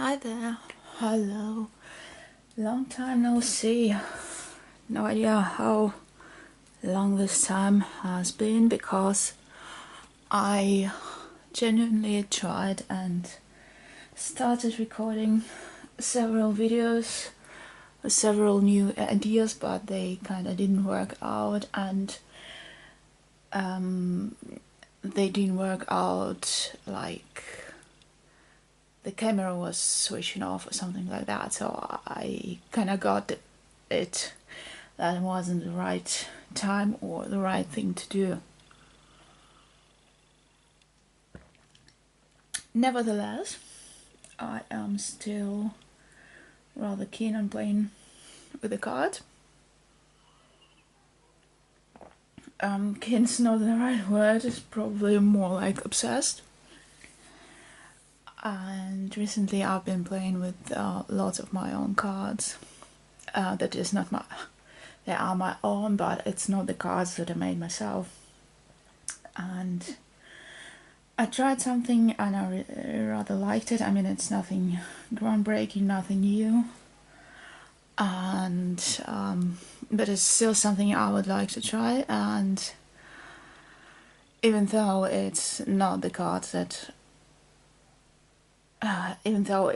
Hi there, hello, long time no see. No idea how long this time has been because I genuinely tried and started recording several videos, several new ideas, but they kind of didn't work out, and they didn't work out like the camera was switching off or something like that, so I kind of got it that it wasn't the right time or the right thing to do. Nevertheless, I am still rather keen on playing with the card. Keen's not the right word, it's probably more like obsessed. And recently I've been playing with lots of my own cards. That is not my... They are my own, but it's not the cards that I made myself. And I tried something and I rather liked it. I mean, it's nothing groundbreaking, nothing new. And but it's still something I would like to try. And even though it's not the cards that... even though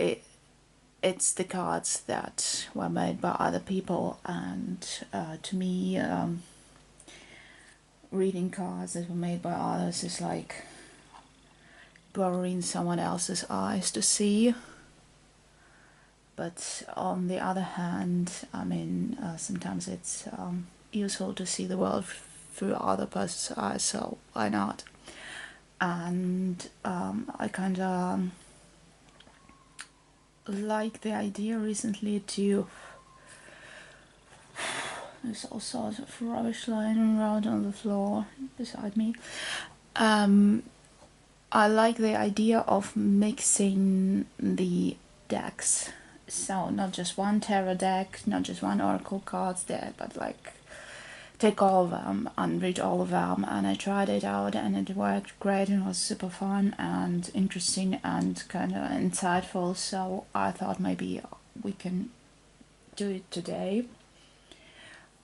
it's the cards that were made by other people, and to me reading cards that were made by others is like borrowing someone else's eyes to see. But on the other hand, I mean, sometimes it's useful to see the world through other person's eyes, so why not? And I kind of like the idea recently to... There's all sorts of rubbish lying around on the floor beside me. I like the idea of mixing the decks. So not just one tarot deck, not just one oracle cards deck, but like take all of them and read all of them. And I tried it out and it worked great and was super fun and interesting and kind of insightful. So I thought maybe we can do it today.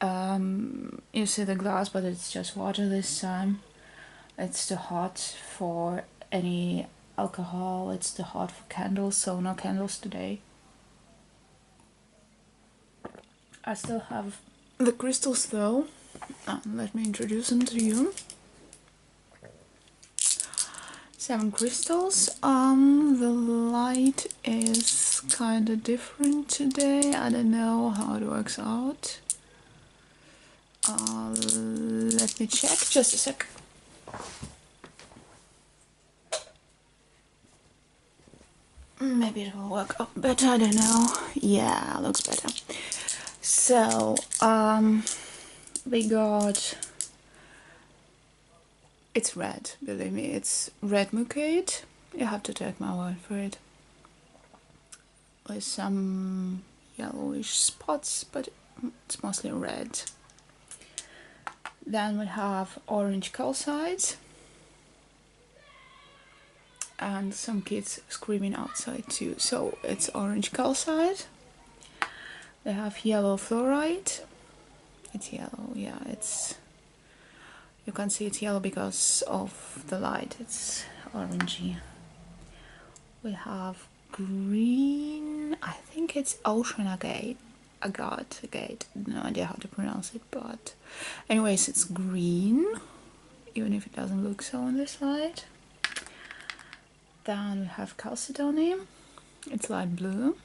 You see the glass, but it's just water this time. It's too hot for any alcohol, it's too hot for candles, so no candles today. I still have the crystals though. Let me introduce them to you. 7 crystals. The light is kind of different today. I don't know how it works out. Let me check, just a sec. Maybe it will work out better, I don't know. Yeah, looks better. So, we got... It's red, believe me, it's red mucate. You have to take my word for it. With some yellowish spots, but it's mostly red. Then we have orange calcite. And some kids screaming outside too. So it's orange calcite. They have yellow fluorite. It's yellow, yeah, it's... You can see it's yellow because of the light, it's orangey. We have green, I think it's ocean agate. Agate, no idea how to pronounce it, but anyways, it's green, even if it doesn't look so on this side. Then we have chalcedony, it's light blue.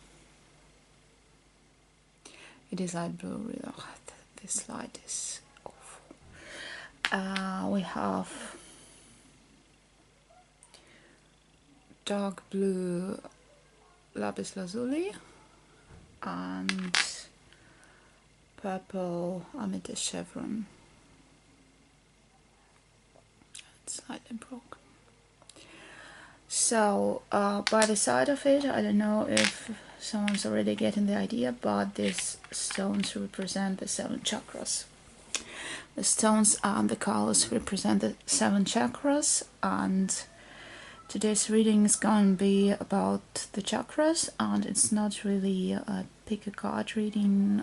It is light blue, really. Oh, this light is awful. We have dark blue lapis lazuli and purple amethyst chevron. It's slightly broken. So by the side of it, I don't know if someone's already getting the idea, but these stones represent the 7 chakras. The stones and the colors represent the 7 chakras, and Today's reading is going to be about the chakras, and it's not really a pick a card reading,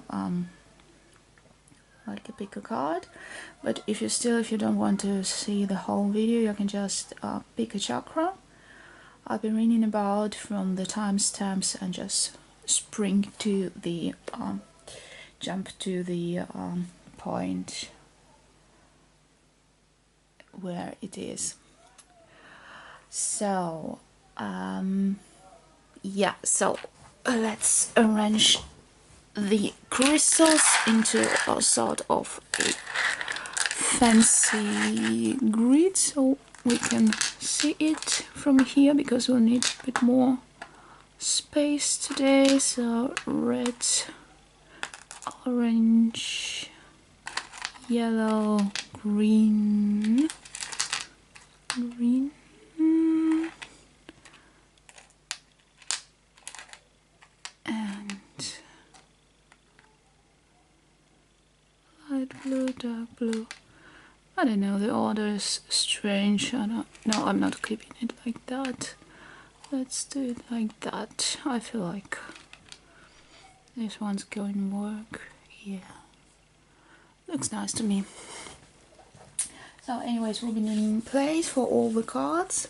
like a pick a card, but if you don't want to see the whole video, you can just pick a chakra I've been reading about from the timestamps and just spring to the jump to the point where it is. So yeah, so let's arrange the crystals into a sort of a fancy grid so we can see it from here, because we'll need a bit more space today. So red, orange, yellow, green, and light blue, dark blue. I don't know, the order is strange. No, I'm not keeping it like that. Let's do it like that. I feel like this one's going to work. Yeah, looks nice to me. So anyways, we'll be needing place for all the cards.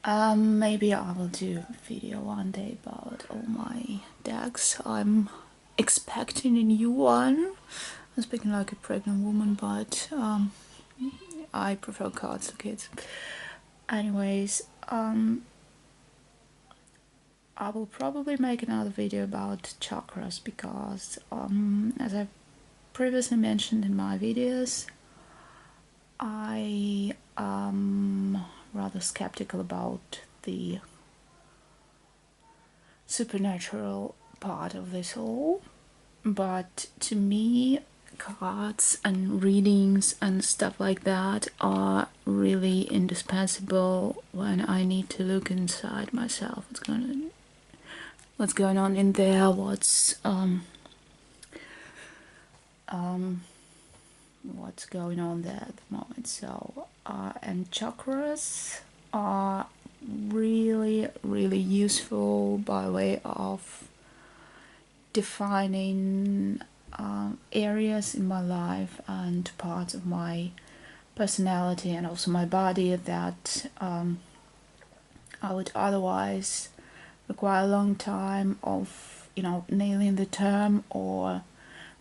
Maybe I will do a video one day about all my decks. I'm expecting a new one. I'm speaking like a pregnant woman, but I prefer cards to kids. Anyways, I will probably make another video about chakras, because as I previously mentioned in my videos, I am rather skeptical about the supernatural part of this all, but to me, cards and readings and stuff like that are really indispensable when I need to look inside myself. What's going on in there, what's going on there at the moment. So and chakras are really useful by way of defining areas in my life and parts of my personality and also my body that I would otherwise require a long time of, nailing the term or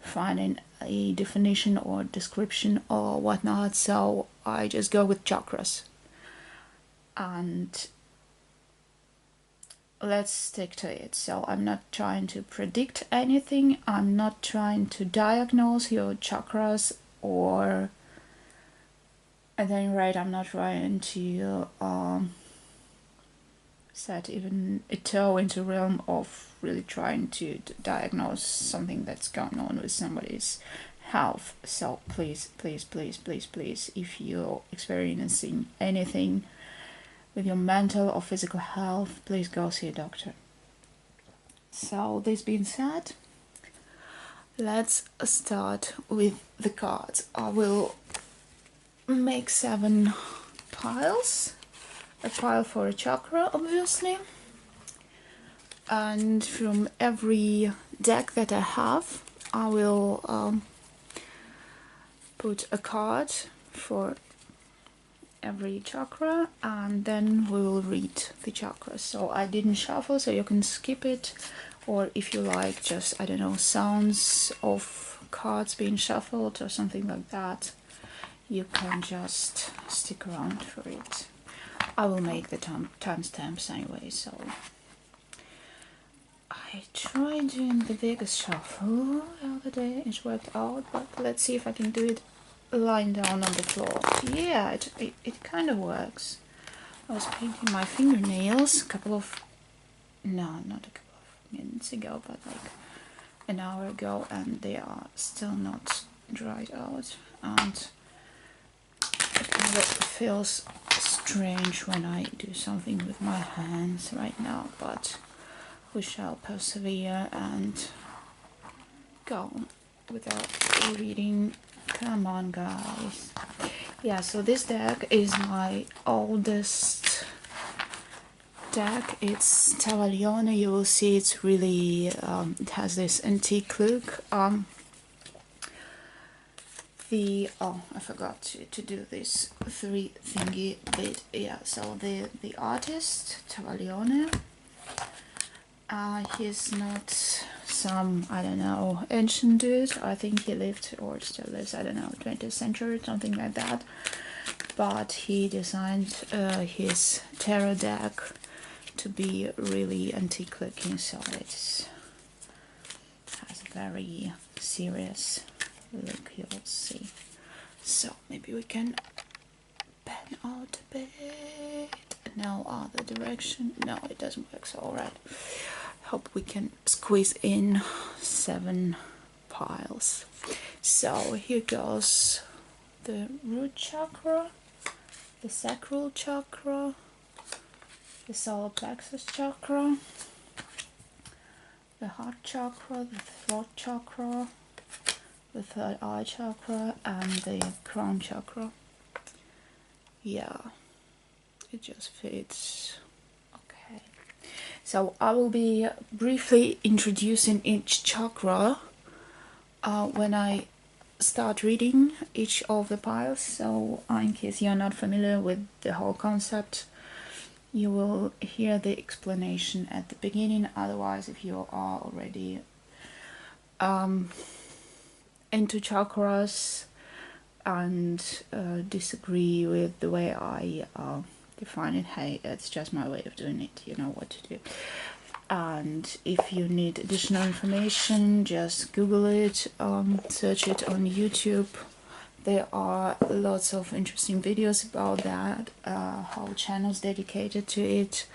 finding a definition or description or whatnot. So I just go with chakras, and let's stick to it. So I'm not trying to predict anything, I'm not trying to diagnose your chakras, or at any rate I'm not trying to set even a toe into the realm of really trying to diagnose something that's going on with somebody's health. So please, if you're experiencing anything with your mental or physical health, please go see a doctor. So this being said, let's start with the cards. I will make 7 piles, a pile for a chakra obviously, and from every deck that I have I will put a card for every chakra, and then we will read the chakras. So I didn't shuffle, so you can skip it, or if you like just, I don't know, sounds of cards being shuffled or something like that, you can just stick around for it. I will make the timestamps anyway. So I tried doing the Vegas shuffle the other day, it worked out, but let's see if I can do it lying down on the floor. Yeah, it kind of works. I was painting my fingernails not a couple of minutes ago, but like an hour ago, and they are still not dried out, and it kind of feels strange when I do something with my hands right now, but we shall persevere and go without reading. Come on, guys. Yeah, so this deck is my oldest deck. It's Taglione. You will see it's really, it has this antique look. I forgot to do this 3 thingy bit. Yeah, so the artist, Taglione, he's not some, I don't know, ancient dude. I think he lived or still lives, I don't know, 20th century, something like that. But he designed his tarot deck to be really antique looking, so it has a very serious look, you'll see. So maybe we can pan out a bit. No other direction. No, it doesn't work, so alright. Hope we can squeeze in 7 piles. So here goes the root chakra, the sacral chakra, the solar plexus chakra, the heart chakra, the throat chakra, the third eye chakra, and the crown chakra. Yeah, it just fits. Okay, so I will be briefly introducing each chakra when I start reading each of the piles. So in case you're not familiar with the whole concept, you will hear the explanation at the beginning. Otherwise, if you are already into chakras and disagree with the way I define it, hey, it's just my way of doing it, you know what to do. And if you need additional information, just Google it, search it on YouTube. There are lots of interesting videos about that, whole channels dedicated to it,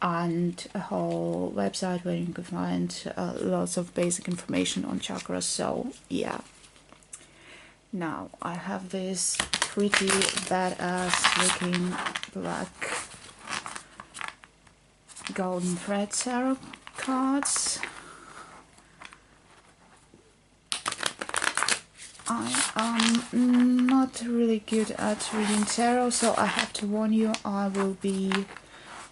and a whole website where you can find lots of basic information on chakras. So yeah. Now I have this pretty badass looking black golden thread tarot cards. I am not really good at reading tarot, so I have to warn you, I will be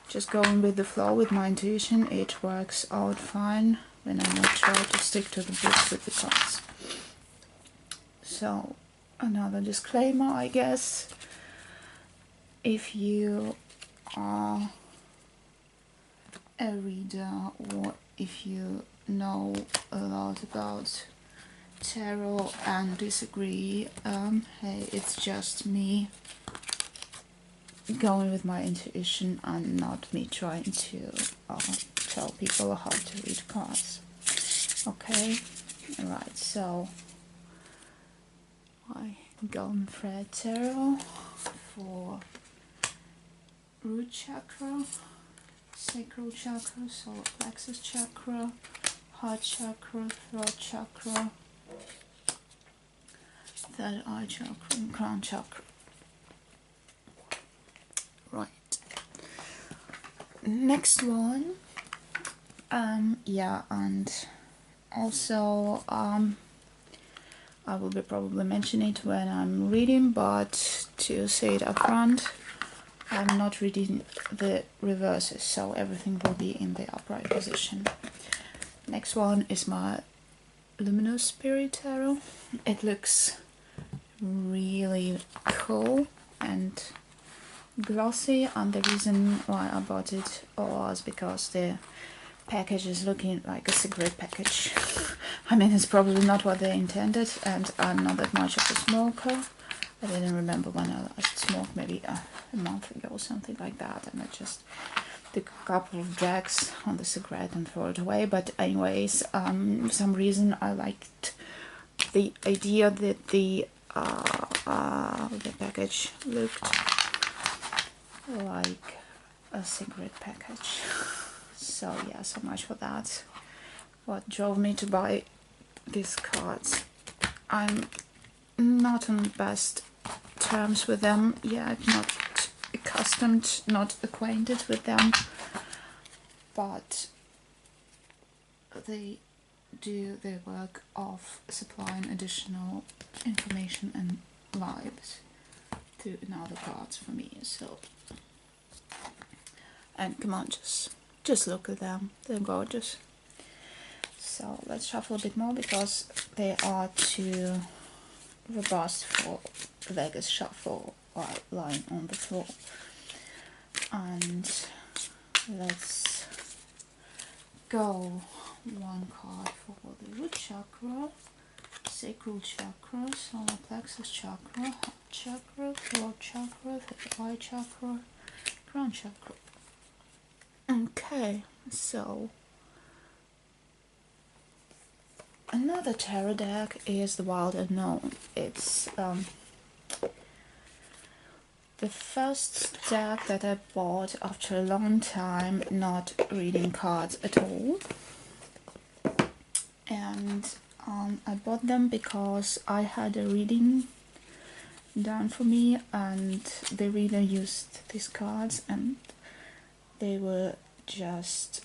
just going with the flow with my intuition. It works out fine when I not try to stick to the books with the cards. So, another disclaimer, I guess. If you are a reader or if you know a lot about tarot and disagree, hey, it's just me going with my intuition and not me trying to tell people how to read cards. Okay, right, so my golden thread tarot for root chakra, sacral chakra, solar plexus chakra, heart chakra, throat chakra, third eye chakra, and crown chakra. Right. Next one. Yeah, and also I will be probably mentioning it when I'm reading, but to say it up front, I'm not reading the reverses, so everything will be in the upright position. Next one is my Luminous Spirit Tarot. It looks really cool and glossy, and the reason why I bought it was because the package is looking like a cigarette package. I mean, it's probably not what they intended, and I'm not that much of a smoker. I didn't remember when I last smoked, maybe a month ago or something like that, and I just took a couple of drags on the cigarette and threw it away. But anyways, for some reason I liked the idea that the package looked like a cigarette package. So yeah, so much for that. What drove me to buy these cards. I'm not on the best terms with them yet, not accustomed, not acquainted with them, but they do their work of supplying additional information and vibes to another cards for me. So And come on, just look at them. They're gorgeous. So let's shuffle a bit more because they are too robust for Vegas shuffle while lying on the floor. And let's go one card for the root chakra, sacral chakra, solar plexus chakra, heart chakra, throat chakra, third eye chakra, crown chakra. Okay, so another tarot deck is the Wild Unknown. It's the first deck that I bought after a long time not reading cards at all. And I bought them because I had a reading done for me and the reader used these cards and they were just,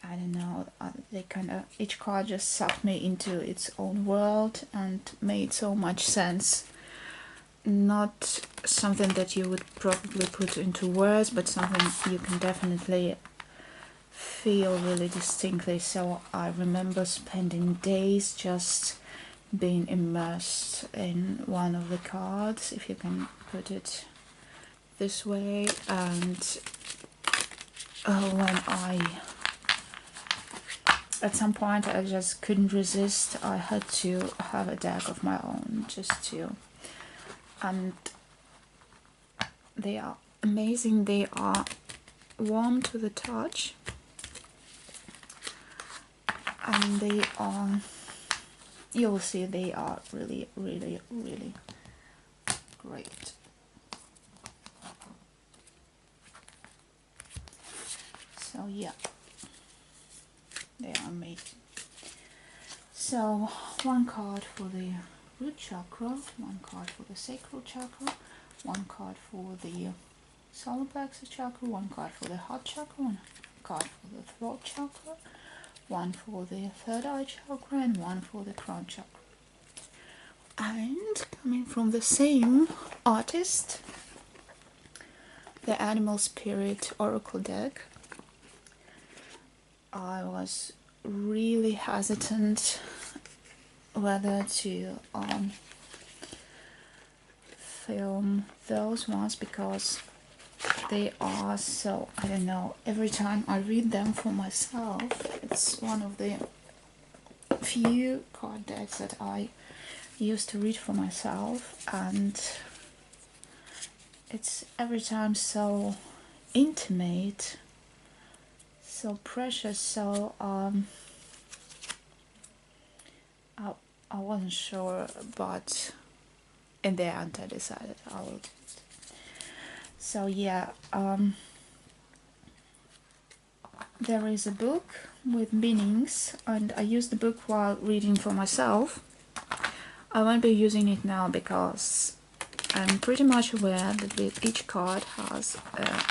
I don't know, they kind of, each card just sucked me into its own world and made so much sense. Not something that you would probably put into words, but something you can definitely feel really distinctly. So I remember spending days just being immersed in one of the cards, if you can put it this way. And when at some point I just couldn't resist, I had to have a deck of my own just to, and they are amazing. They are warm to the touch and they are, you'll see, they are really, really, really great. So yeah, they are amazing. So one card for the root chakra, one card for the sacral chakra, one card for the solar plexus chakra, one card for the heart chakra, one card for the throat chakra, one for the third eye chakra, and one for the crown chakra. And coming from the same artist, the Animal Spirit Oracle deck. I was really hesitant whether to film those ones because they are so, I don't know, every time I read them for myself, it's one of the few card decks that I used to read for myself, and it's every time so intimate, so precious. So I wasn't sure, but in the end I decided I will do it. So yeah, there is a book with meanings, and I used the book while reading for myself. I won't be using it now because I'm pretty much aware that each card has a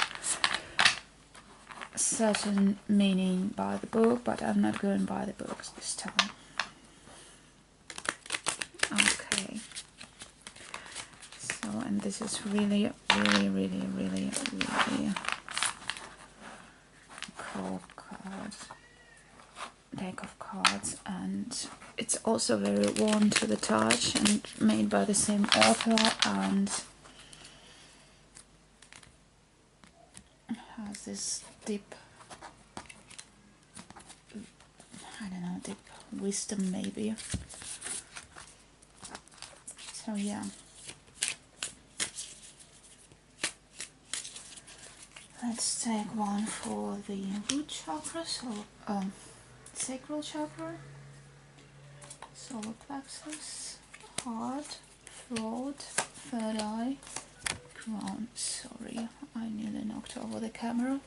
certain meaning by the book, but I'm not going by the books this time. Okay. So, and this is really, really, really, really, really cool deck of cards, and it's also very warm to the touch and made by the same author, and has this deep, I don't know, deep wisdom maybe. So yeah, let's take one for the root chakra, so sacral chakra, solar plexus, heart, throat, third eye, crown. Sorry, I nearly knocked over the camera.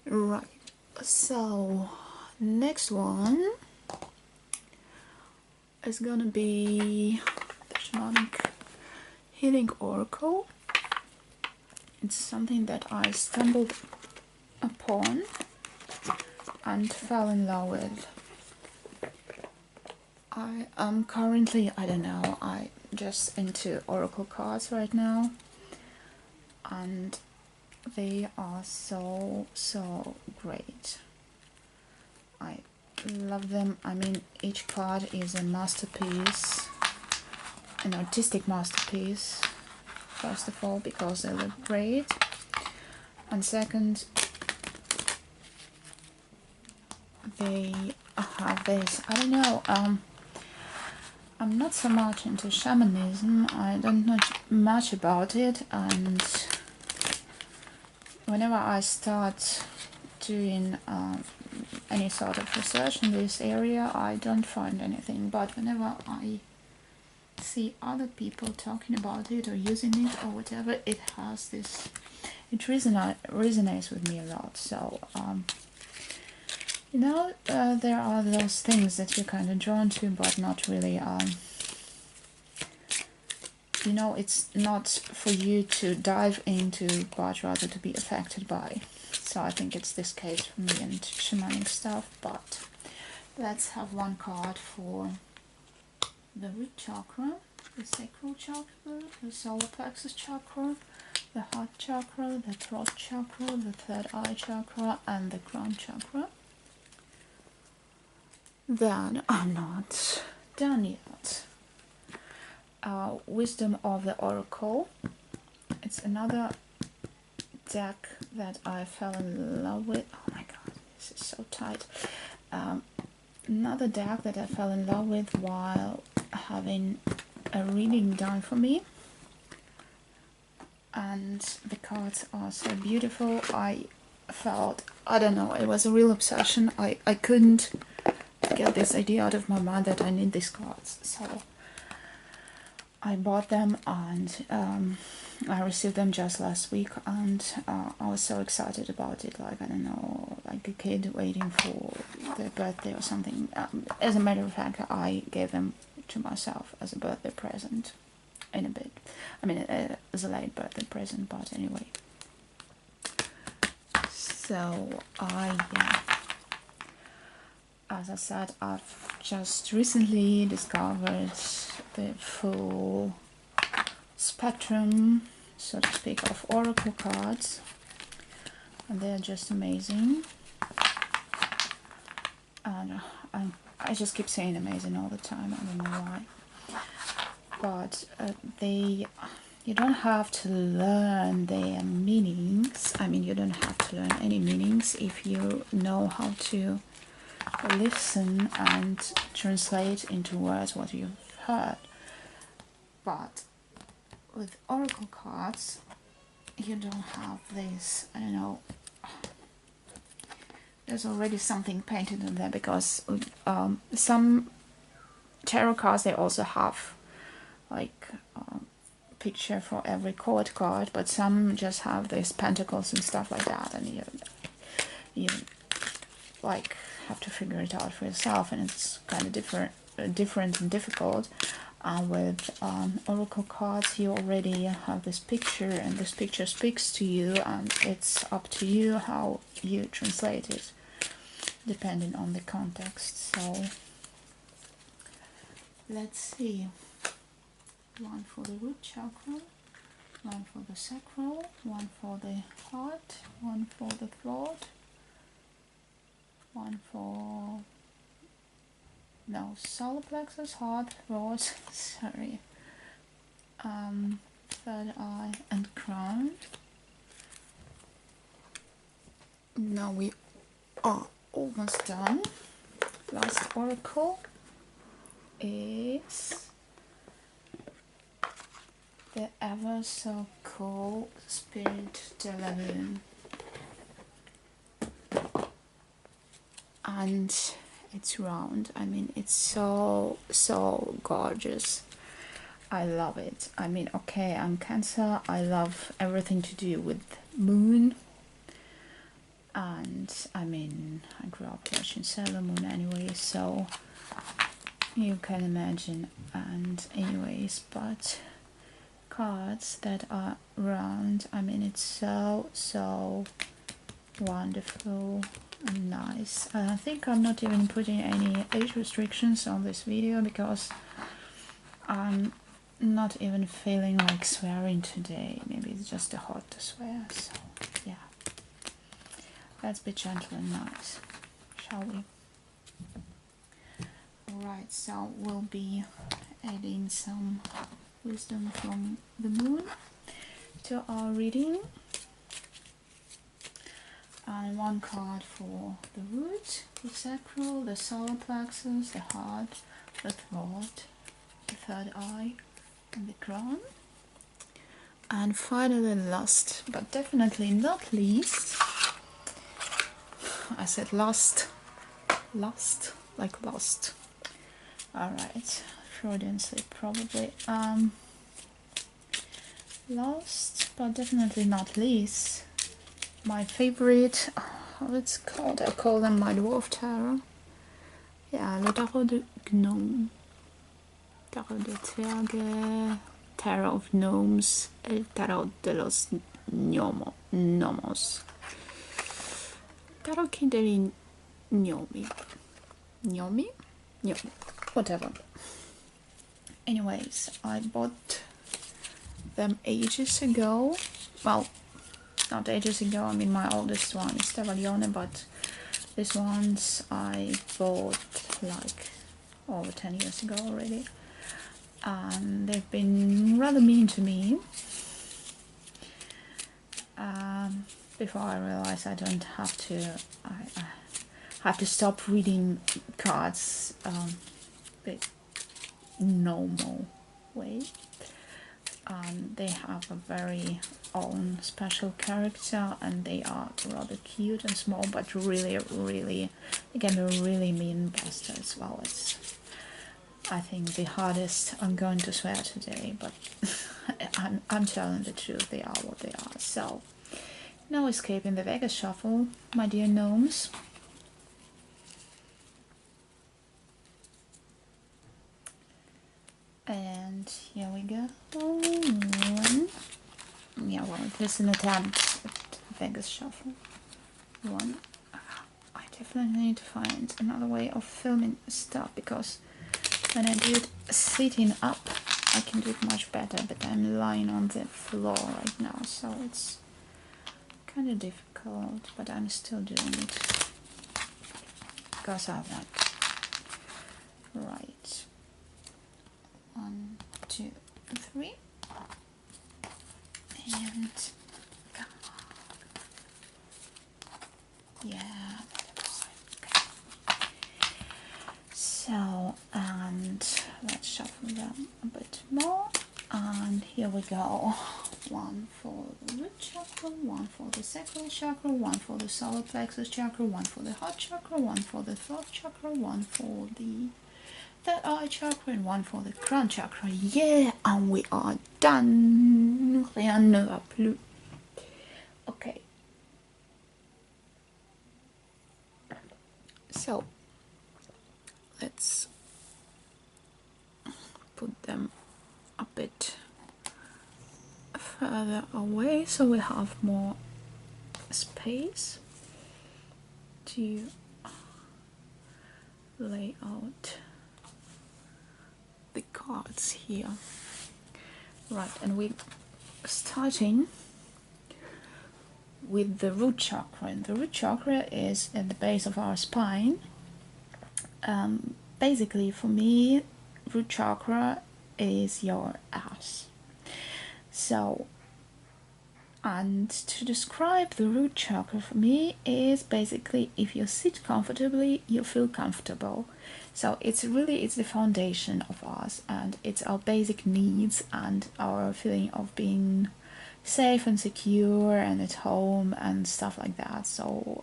Right, so next one is gonna be the Shamanic Healing Oracle. It's something that I stumbled upon and fell in love with. I am currently, I don't know, I just into oracle cards right now, and They are so great. I love them. I mean, each card is a masterpiece, an artistic masterpiece, first of all, because they look great, and second, they have this, I don't know, I'm not so much into shamanism, I don't know much about it, and whenever I start doing any sort of research in this area, I don't find anything, but whenever I see other people talking about it or using it or whatever, it has this, it resonates with me a lot. So you know, there are those things that you're kind of drawn to, but not really, you know, it's not for you to dive into, but rather to be affected by. So I think it's this case for me and shamanic stuff. But let's have one card for the root chakra, the sacral chakra, the solar plexus chakra, the heart chakra, the throat chakra, the third eye chakra, and the crown chakra. Then I'm not done yet. Wisdom of the Oracle. It's another deck that I fell in love with. Oh my god, this is so tight. Another deck that I fell in love with while having a reading done for me. And the cards are so beautiful. I felt, I don't know, it was a real obsession. I couldn't get this idea out of my mind that I need these cards. So I bought them, and I received them just last week, and I was so excited about it, like, I don't know, like a kid waiting for their birthday or something. As a matter of fact, I gave them to myself as a birthday present in a bit. I mean, as a late birthday present, but anyway. So yeah. As I said, I've just recently discovered the full spectrum, so to speak, of oracle cards, and they're just amazing. And I just keep saying amazing all the time, I don't know why. But you don't have to learn their meanings. I mean, you don't have to learn any meanings if you know how to listen and translate into words what you've heard. But with oracle cards, you don't have this, I don't know, there's already something painted in there, because some tarot cards, they also have like picture for every court card, but some just have these pentacles and stuff like that, and you like have to figure it out for yourself, and it's kind of different and difficult. With oracle cards, you already have this picture, and this picture speaks to you, and it's up to you how you translate it, depending on the context. So let's see. One for the root chakra, one for the sacral, one for the heart, one for the throat, one for solar plexus, heart, throat, sorry, third eye and crown. Now we are almost done. Last oracle is the ever so cool Spirit de la Lune, and it's round. I mean, it's so gorgeous. I love it. I mean, okay, I'm Cancer. I love everything to do with moon, and I mean, I grew up watching Sailor Moon anyway, so you can imagine. And anyways, but cards that are round, I mean, it's so wonderful and nice. I think I'm not even putting any age restrictions on this video, because I'm not even feeling like swearing today. Maybe it's just too hot to swear, so yeah. Let's be gentle and nice, shall we? Alright, so we'll be adding some wisdom from the moon to our reading. And one card for the root, the sacral, the solar plexus, the heart, the throat, the third eye, and the crown. And finally last, but definitely not least, I said last, like lost. Alright, Freudian slip probably. Last, but definitely not least, my favorite, how it's called, I call them my dwarf tarot. Yeah, le tarot de gnome, tarot de Zwerge, tarot of gnomes, el tarot de los gnomos. Tarot degli gnomi. Gnomi? Gnomi. Whatever. Anyways, I bought them ages ago. Well, not ages ago, I mean my oldest one is Stavaglione, but these ones I bought like over 10 years ago already. And they've been rather mean to me. Before I realized I don't have to, I have to stop reading cards the normal way. They have a very own special character, and they are rather cute and small, but really, again, really mean bastards. Well, it's, I think, the hardest I'm going to swear today, but I'm telling the truth, they are what they are. So, no escaping the Vegas shuffle, my dear gnomes. And here we go. One. Yeah, well, it is an attempt at Vegas shuffle. One. I definitely need to find another way of filming stuff, because when I do it sitting up, I can do it much better, but I'm lying on the floor right now, so it's kind of difficult, but I'm still doing it because I want. Right. 1, 2, 3. And come on. Yeah. So, and let's shuffle them a bit more. And here we go. 1 for the root chakra, 1 for the sacral chakra, 1 for the solar plexus chakra, 1 for the heart chakra, 1 for the throat chakra, 1 for the third eye chakra, and 1 for the crown chakra. Yeah, and we are done. Rien ne va plus. Okay. So, let's put them a bit further away so we have more space to lay out the cards here. Right, and we're starting with the root chakra, and the root chakra is at the base of our spine. Basically, for me, root chakra is your ass. So, and to describe the root chakra for me is basically, if you sit comfortably, you feel comfortable. So it's the foundation of us, and it's our basic needs and our feeling of being safe and secure and at home and stuff like that. So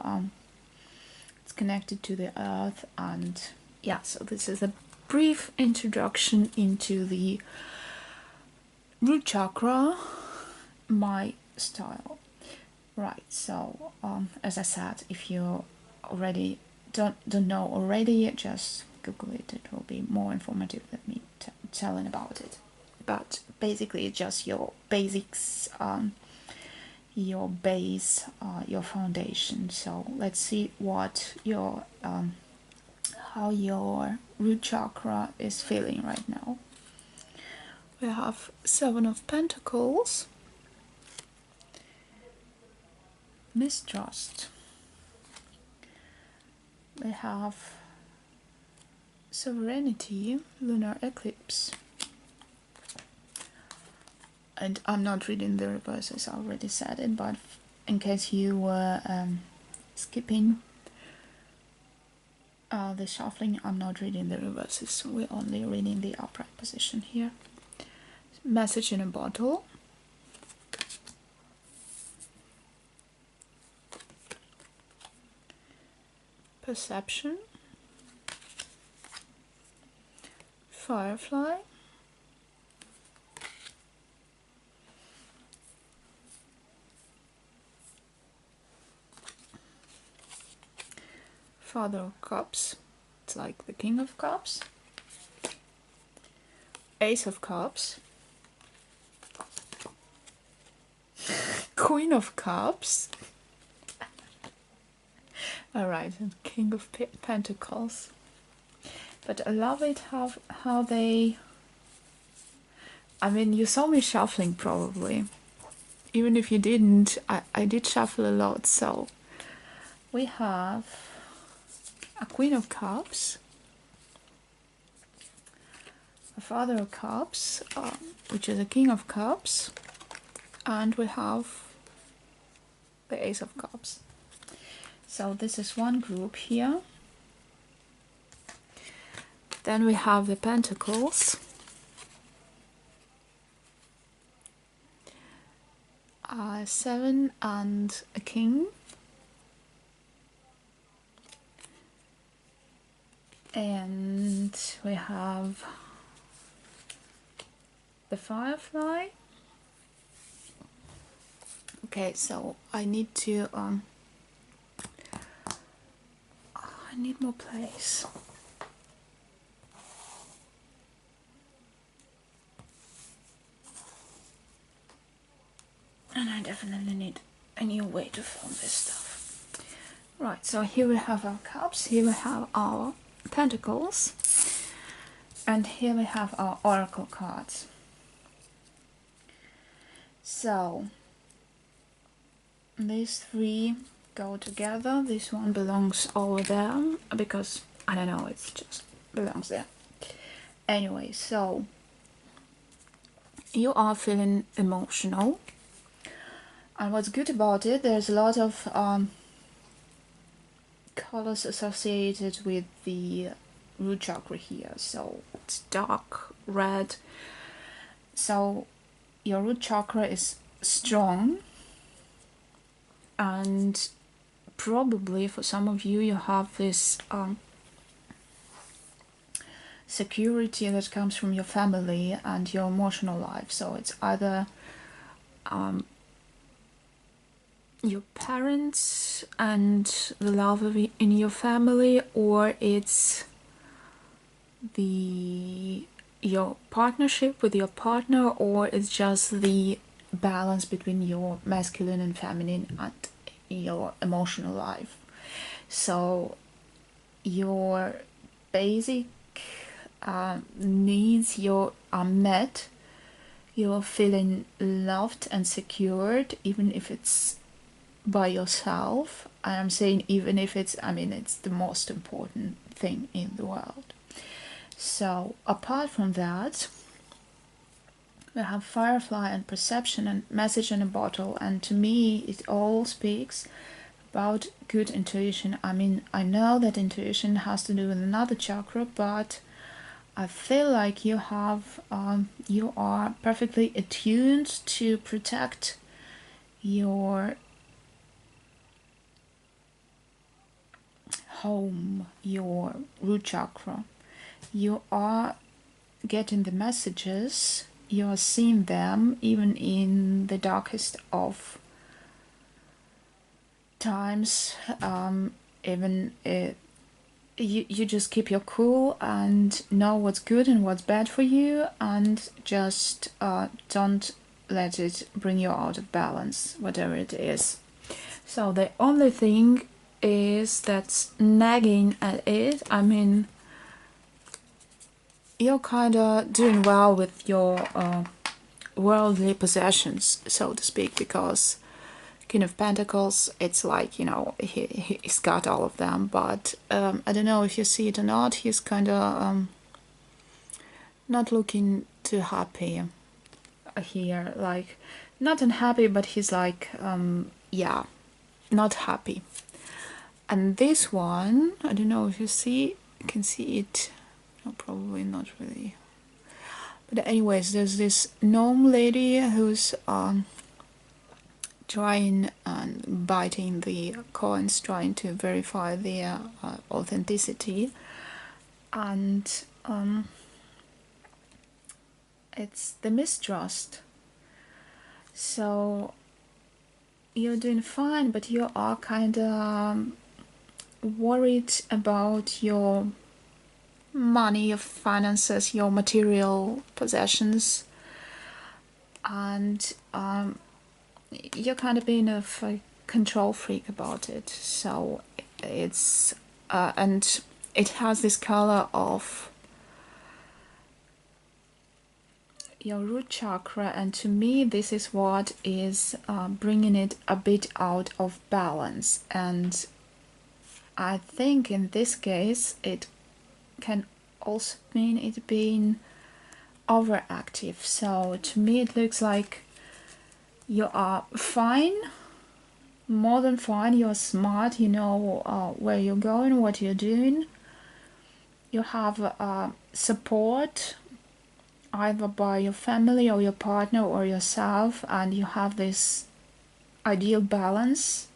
it's connected to the earth, and yeah, so this is a brief introduction into the root chakra, my style. Right, so as I said, if you already don't know already, just Google it. It will be more informative than me telling about it. But basically, it's just your basics, your base, your foundation. So let's see what your how your root chakra is feeling right now. We have 7 of Pentacles, mistrust, we have Serenity, Lunar Eclipse. And I'm not reading the reverses, I already said it, but in case you were skipping the shuffling, I'm not reading the reverses, we're only reading the upright position here. Message in a bottle. Perception. Firefly. Father of Cups. It's like the King of Cups. Ace of Cups. Queen of Cups. Alright, and King of Pentacles. But I love it how they... I mean, you saw me shuffling probably. Even if you didn't, I did shuffle a lot. So we have a Queen of Cups, a Father of Cups, which is a King of Cups, and we have the Ace of Cups. So this is one group here. Then we have the Pentacles, Seven and a King, and we have the Firefly. Okay, so I need to I need more place. And I definitely need a new way to film this stuff. Right, so here we have our cups, here we have our pentacles, and here we have our oracle cards. So these three go together. This one belongs over there because I don't know, it just belongs there. Anyway, so you are feeling emotional, and what's good about it, there's a lot of colors associated with the root chakra here. So it's dark red, so your root chakra is strong, and probably for some of you, you have this security that comes from your family and your emotional life. So it's either your parents and the love in your family, or it's your partnership with your partner, or it's just the balance between your masculine and feminine and your emotional life. So your basic needs are met, you're feeling loved and secured, even if it's by yourself. I'm saying even if it's, I mean, it's the most important thing in the world. So apart from that, we have Firefly and Perception and Message in a Bottle, and to me it all speaks about good intuition. I mean, I know that intuition has to do with another chakra, but I feel like you are perfectly attuned to protect your home, your root chakra. You are getting the messages, you are seeing them even in the darkest of times. You just keep your cool and know what's good and what's bad for you, and just don't let it bring you out of balance, whatever it is. So the only thing is that's nagging at it, I mean, you're kind of doing well with your worldly possessions, so to speak, because King of Pentacles, it's like, you know, he's got all of them, but I don't know if you see it or not, he's kind of not looking too happy here, like, not unhappy, but he's like, yeah, not happy. And this one, I don't know if you can see it, no, probably not really. But anyways, there's this gnome lady who's trying and biting the coins, trying to verify their authenticity, and it's the mistrust. So you're doing fine, but you are kind of worried about your money, your finances, your material possessions, and you're kind of being a control freak about it. So it's and it has this color of your root chakra, and to me this is what is bringing it a bit out of balance. And I think in this case it can also mean it being overactive. So to me it looks like you are fine, more than fine, you're smart, you know where you're going, what you're doing, you have support either by your family or your partner or yourself, and you have this ideal balance.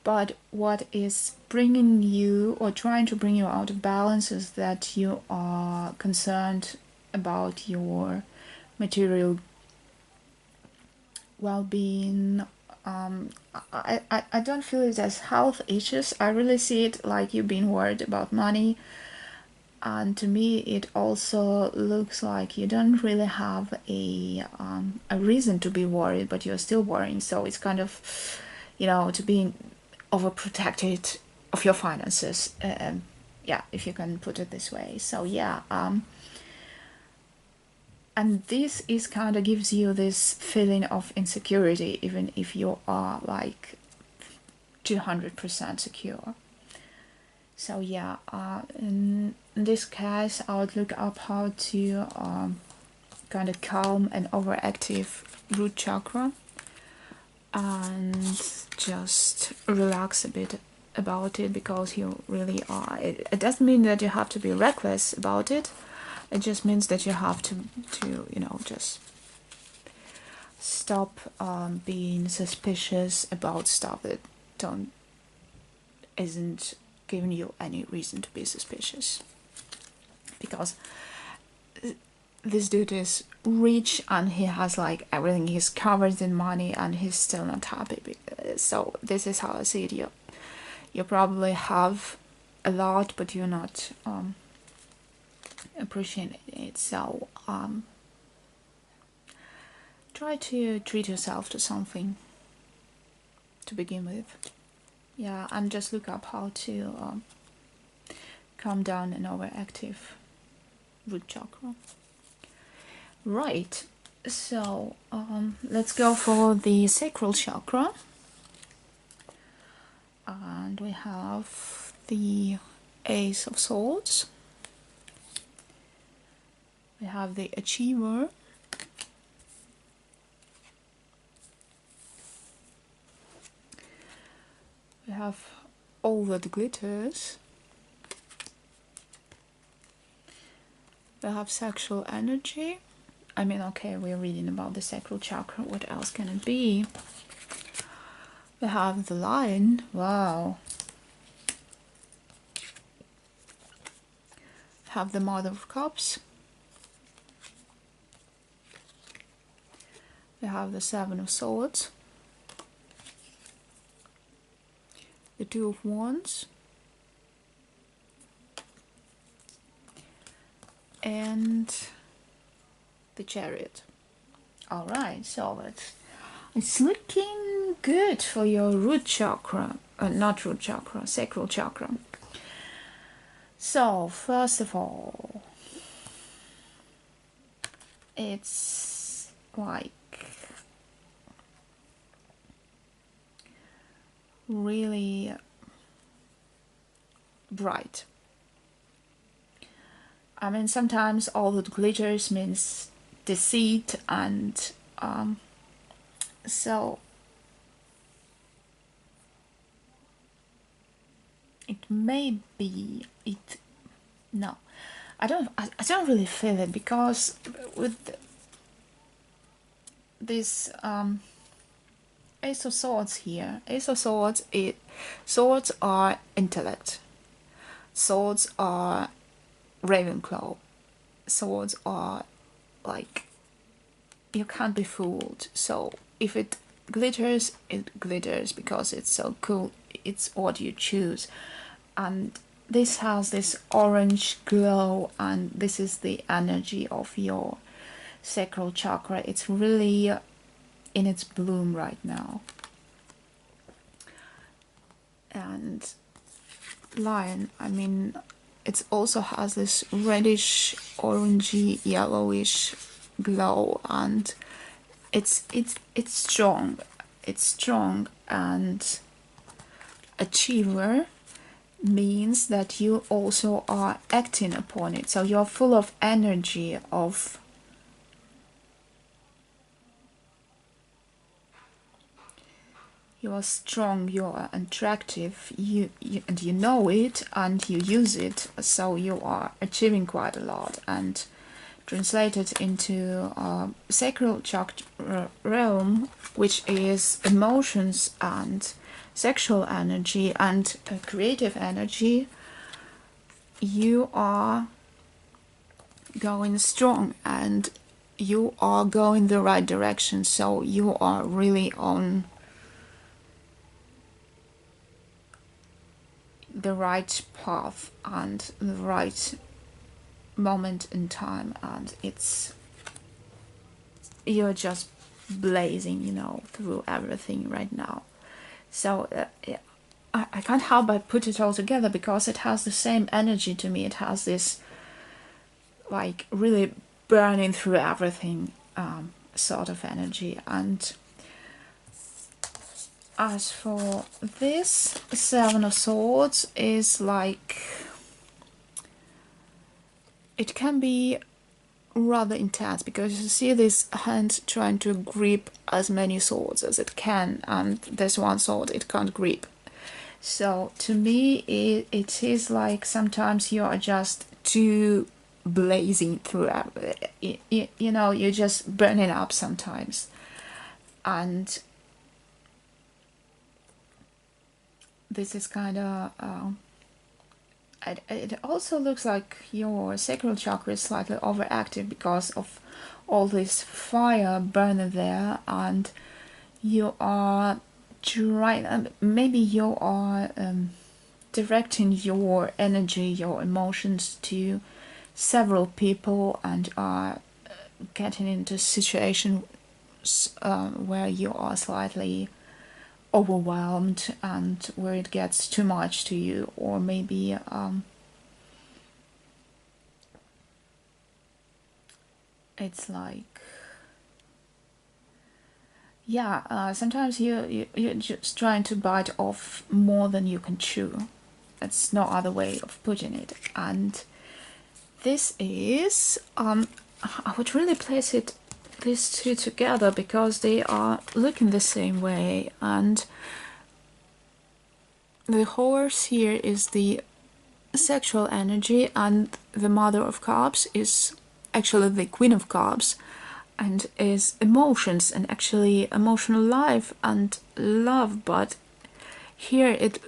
But what is bringing you or trying to bring you out of balance is that you are concerned about your material well-being. I don't feel it as health issues. I really see it like you've been worried about money. And to me, it also looks like you don't really have a reason to be worried, but you're still worrying. So it's kind of, you know, to be overprotected of your finances. Yeah, if you can put it this way. So yeah, and this is kind of gives you this feeling of insecurity, even if you are like 200% secure. So yeah, in this case, I would look up how to kind of calm an overactive root chakra and just relax a bit about it, because you really are. It doesn't mean that you have to be reckless about it. It just means that you have to you know, just stop being suspicious about stuff that isn't giving you any reason to be suspicious. Because this dude is rich and he has like everything, he's covered in money, and he's still not happy. So this is how I see it. You probably have a lot, but you're not appreciating it. So try to treat yourself to something to begin with. Yeah, and just look up how to calm down an overactive root chakra. Right, so let's go for the sacral chakra. And we have the Ace of Swords. We have the Achiever. We have All That Glitters. We have Sexual Energy. I mean, okay, we're reading about the sacral chakra. What else can it be? We have the Lion. Wow. Have the Mother of Cups. We have the Seven of Swords. The Two of Wands. And the Chariot. Alright, so it's looking good for your root chakra. Not root chakra, sacral chakra. So, first of all, it's like really bright. I mean, sometimes all that glitters means deceit, and so it may be it. No, I don't really feel it, because with this Ace of Swords here, Ace of Swords, swords are intellect, swords are Ravenclaw, swords are like, you can't be fooled. So if it glitters because it's so cool, it's what you choose. And this has this orange glow, and this is the energy of your sacral chakra. It's really in its bloom right now. And Lion, I mean, it also has this reddish, orangey, yellowish glow, and it's strong. It's strong, and achiever means that you also are acting upon it. So you're full of energy, of you are strong, you are attractive, and you know it, and you use it, so you are achieving quite a lot. And translated into sacral chakra realm, which is emotions and sexual energy and creative energy, you are going strong, and you are going the right direction. So you are really on the right path and the right moment in time, and you're just blazing, you know, through everything right now. So I can't help but put it all together, because it has the same energy to me. It has this like really burning through everything sort of energy. And as for this Seven of Swords, is like, it can be rather intense, because you see this hand trying to grip as many swords as it can, and there's one sword it can't grip. So to me it is like, sometimes you are just too blazing through, you know, you're just burning up sometimes. And this is kind of it also looks like your sacral chakra is slightly overactive, because of all this fire burning there, and you are trying, maybe you are directing your energy, your emotions to several people, and are getting into situations where you are slightly overwhelmed, and where it gets too much to you. Or maybe it's like, yeah, sometimes you're just trying to bite off more than you can chew. That's no other way of putting it. And this is I would really place these two together, because they are looking the same way. And the horse here is the sexual energy, and the Mother of Cups is actually the Queen of Cups, and is emotions, and actually emotional life and love. But here it,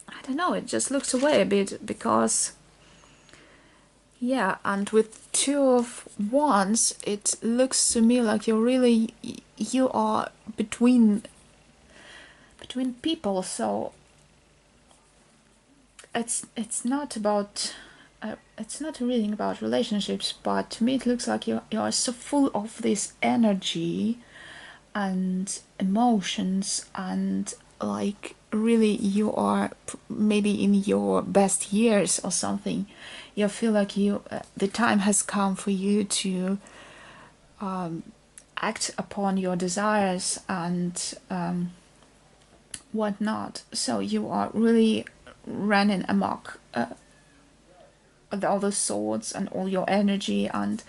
I don't know, it just looks away a bit, because yeah, and with Two of Wands, it looks to me like you are between people. So it's not about it's not a reading about relationships, but to me it looks like you are so full of this energy and emotions, and like really you are maybe in your best years or something. You feel like the time has come for you to act upon your desires, and whatnot. So you are really running amok with all the thoughts and all your energy, and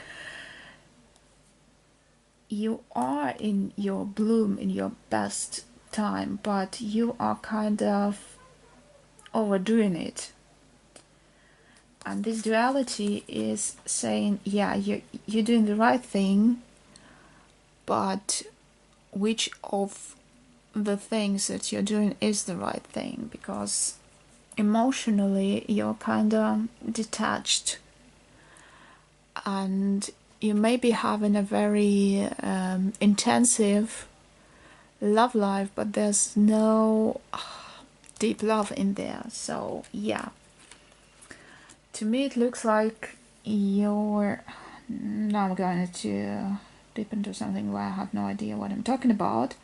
you are in your bloom, in your best time, but you are kind of overdoing it. And this duality is saying, yeah, you're doing the right thing, but which of the things that you're doing is the right thing? Because emotionally you're kind of detached, and you may be having a very intensive love life, but there's no deep love in there. So yeah, to me it looks like you're, now I'm going to dip into something where I have no idea what I'm talking about,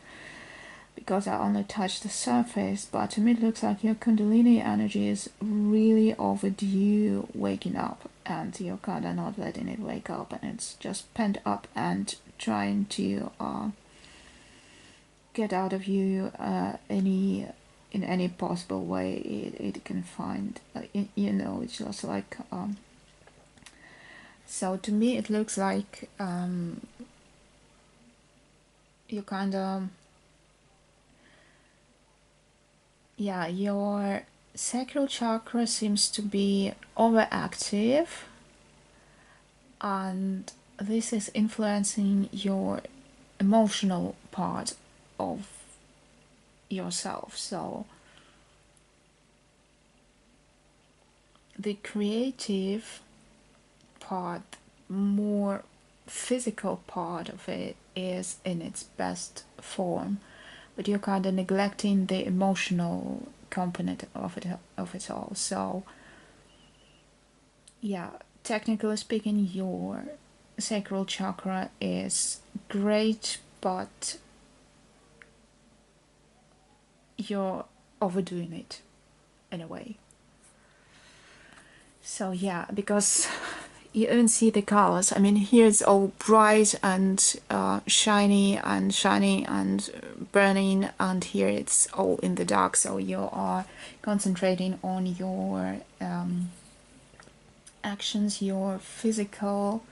because I only touched the surface, but to me it looks like your Kundalini energy is really overdue waking up, and you're kind of not letting it wake up, and it's just pent up and trying to get out of you in any possible way it can find. You know, it's just like so to me it looks like you kind of, yeah, your sacral chakra seems to be overactive, and this is influencing your emotional part of yourself. So the creative part, more physical part of it, is in its best form, but you're kind of neglecting the emotional component of it all. So yeah, technically speaking, your sacral chakra is great, but you're overdoing it in a way. So yeah, because you even see the colors. I mean, here it's all bright and shiny and burning, and here it's all in the dark. So you are concentrating on your actions, your physical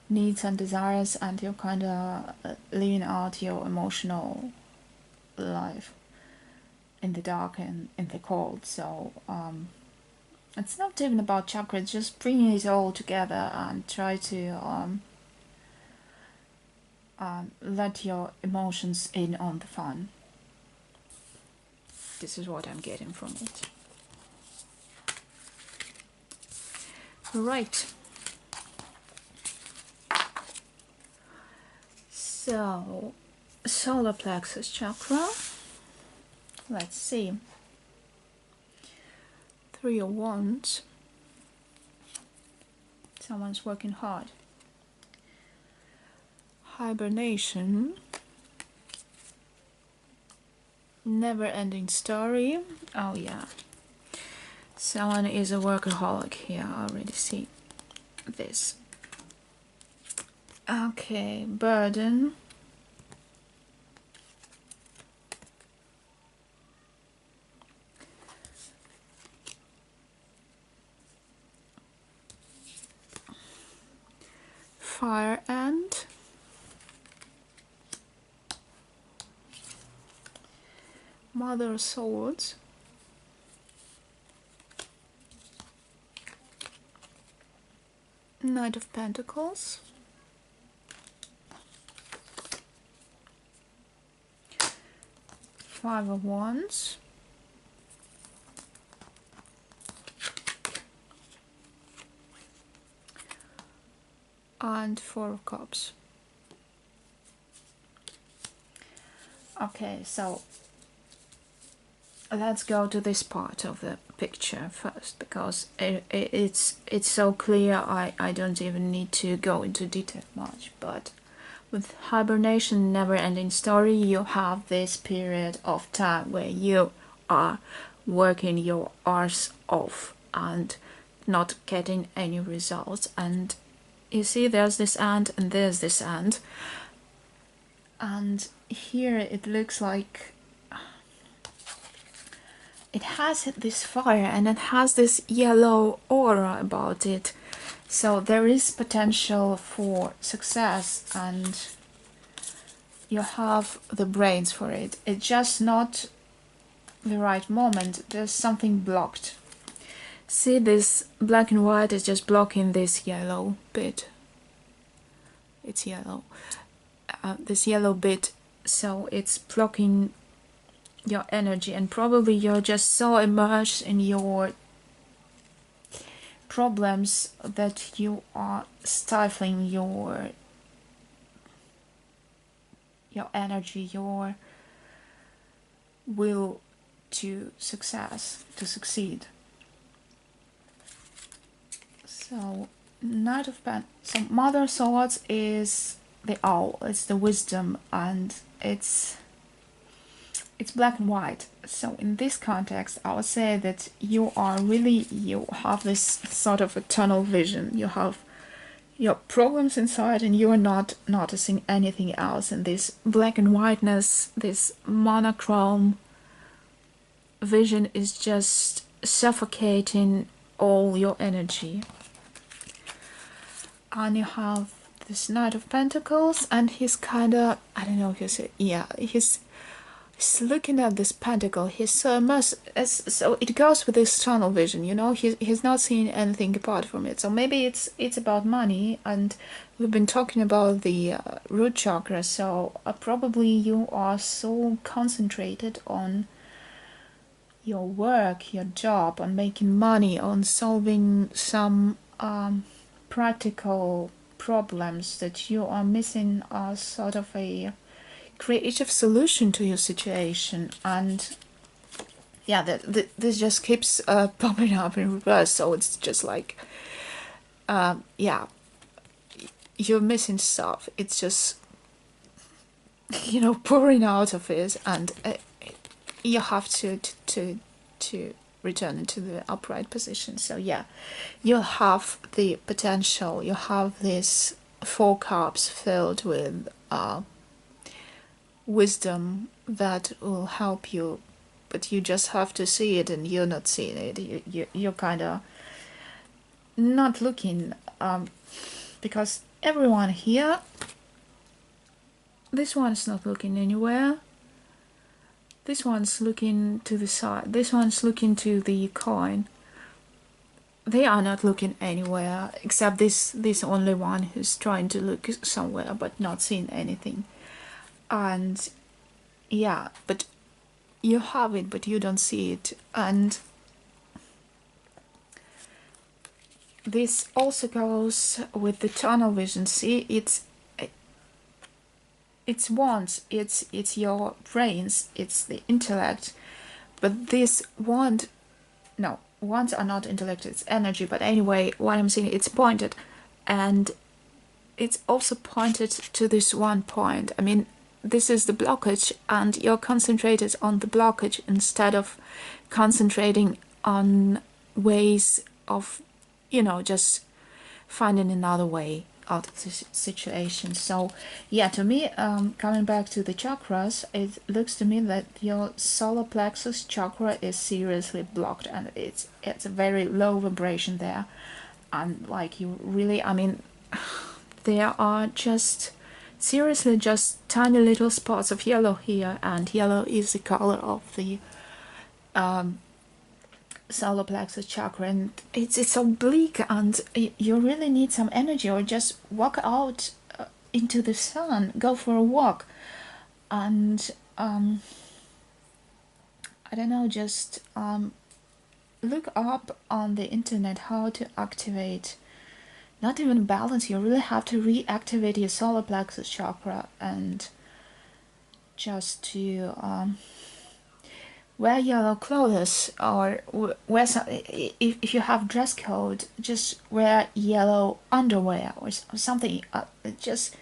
needs and desires, and you're kind of living out your emotional life in the dark and in the cold. So it's not even about chakra, it's just bringing it all together and try to let your emotions in on the fun. This is what I'm getting from it. Right. So, solar plexus chakra. Let's see. 3 of Wands. Someone's working hard. Hibernation. Never-ending story. Oh yeah. Someone is a workaholic here. I already see this. Okay, burden. Fire ant. Mother of Swords. Knight of Pentacles. Five of Wands. And Four of Cups. Okay, so let's go to this part of the picture first, because it's so clear I don't even need to go into detail much. But with hibernation, never-ending story, you have this period of time where you are working your arse off and not getting any results. And you see there's this ant and there's this ant, and here it looks like it has this fire and it has this yellow aura about it. So there is potential for success and you have the brains for it. It's just not the right moment. There's something blocked. See, this black and white is just blocking this yellow bit. It's yellow. This yellow bit, so it's blocking your energy, and probably you're just so immersed in your problems that you are stifling your energy, your will to succeed. So Knight of Pentacles. So Mother Swords is the owl. It's the wisdom, and it's black and white. So in this context, I would say that you have this sort of a tunnel vision. You have your problems inside and you are not noticing anything else. And this black and whiteness, this monochrome vision is just suffocating all your energy. And you have this Knight of Pentacles, and he's kind of, I don't know, he's looking at this pentacle. He's so immersed, so it goes with this tunnel vision, you know. He's not seeing anything apart from it. So maybe it's about money, and we've been talking about the root chakra. So probably you are so concentrated on your work, your job, on making money, on solving some practical problems, that you are missing a sort of a creative solution to your situation. And yeah, this just keeps popping up in reverse. So it's just like yeah, you're missing stuff. It's just, you know, pouring out of it, and you have to return into the upright position. So yeah, you have the potential. You have this 4 cups filled with wisdom that will help you, but you just have to see it, and you're not seeing it. You're kind of not looking, because everyone here, this one's not looking anywhere. This one's looking to the side. This one's looking to the coin. They are not looking anywhere, except this only one who's trying to look somewhere but not seeing anything. And yeah, but you have it, but you don't see it. And this also goes with the tunnel vision. See, it's wands, it's your brains, it's the intellect. But this wand, no, wands are not intellect, it's energy. But anyway, what I'm saying, it's pointed, and it's also pointed to this one point. I mean, this is the blockage, and you're concentrated on the blockage instead of concentrating on ways of, you know, just finding another way out of this situation. So yeah, to me, coming back to the chakras, it looks to me that your solar plexus chakra is seriously blocked, and it's a very low vibration there. And like, you really, I mean, there are just seriously just tiny little spots of yellow here, and yellow is the color of the solar plexus chakra, and it's so bleak, and you really need some energy, or just walk out into the sun, go for a walk, and I don't know, just look up on the internet how to activate, not even balance, you really have to reactivate your solar plexus chakra, and just to wear yellow clothes, or wear some, if you have dress code, just wear yellow underwear or something. Just